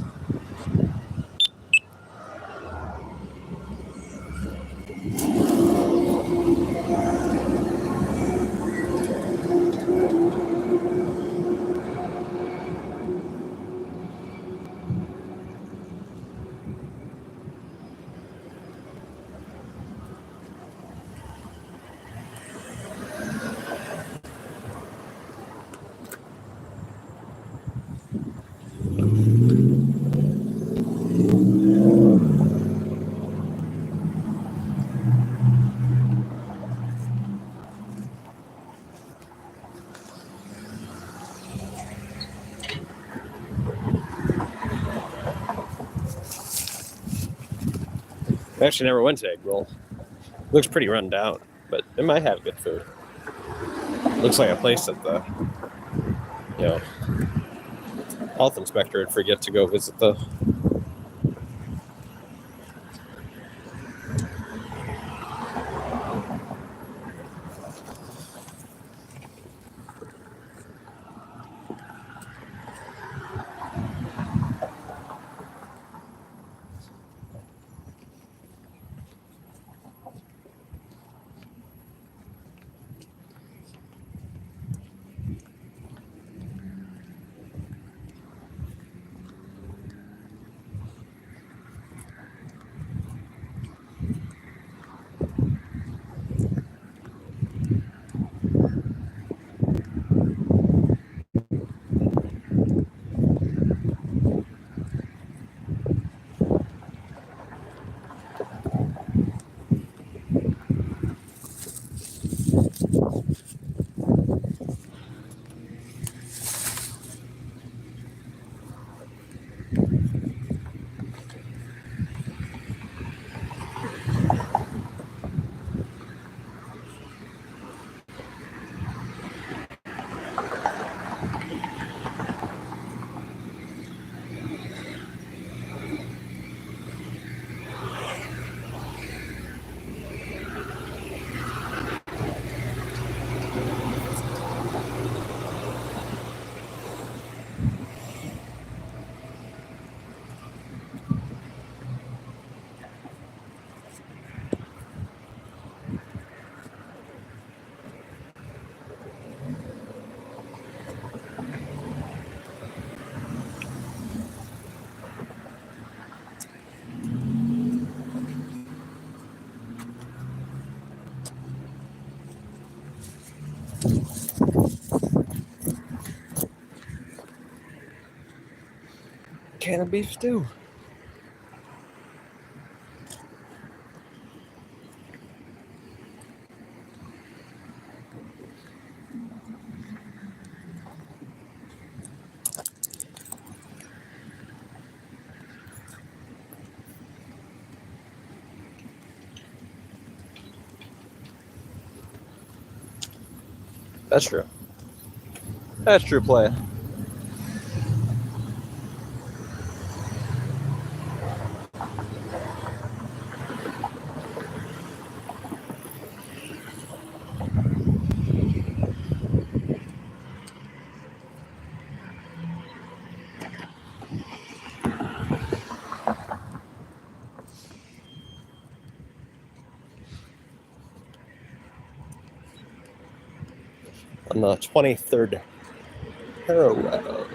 I actually never went to Egg Roll. Looks pretty run down, but it might have good food. Looks like a place that the health inspector would forget to go visit the. Can of beef stew. That's true. That's true, play. On the 23rd parallel.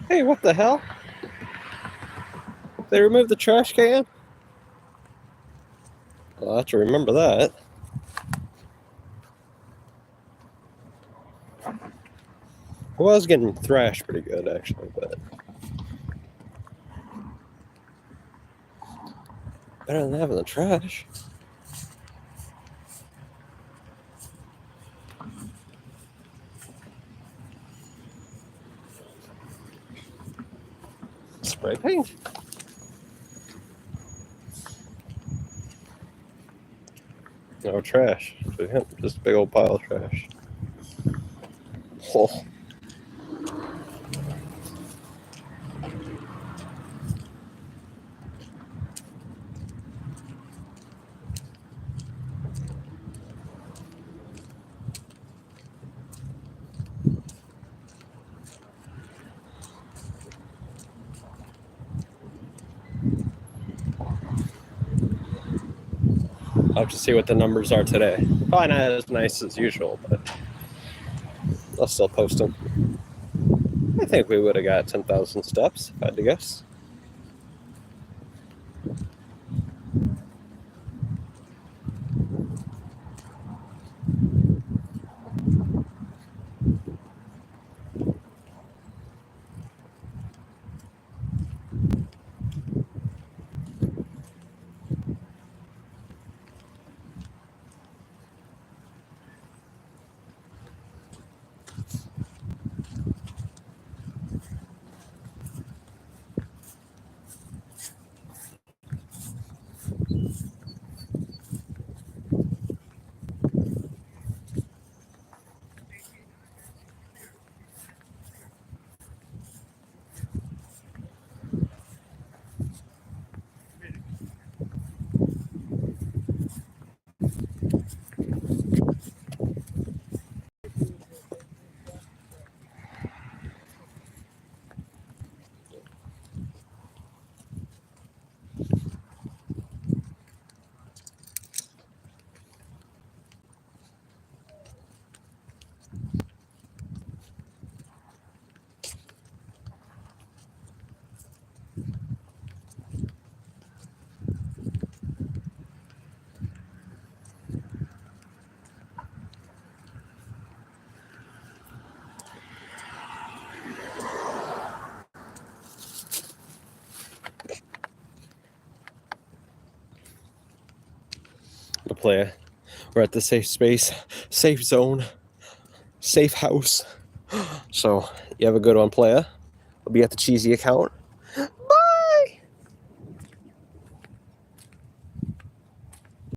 Hey, what the hell? They removed the trash can? I'll have to remember that. I was getting thrashed pretty good, actually, but better than having the trash. Spray paint? No trash. Just a big old pile of trash. Oh. I I'll have to see what the numbers are today. Probably not as nice as usual, but I'll still post them. I think we would have got 10,000 steps, if I had to guess. The playa. We're at the safe space, safe zone, safe house. So you have a good one, playa. We'll be at the Cheesy account.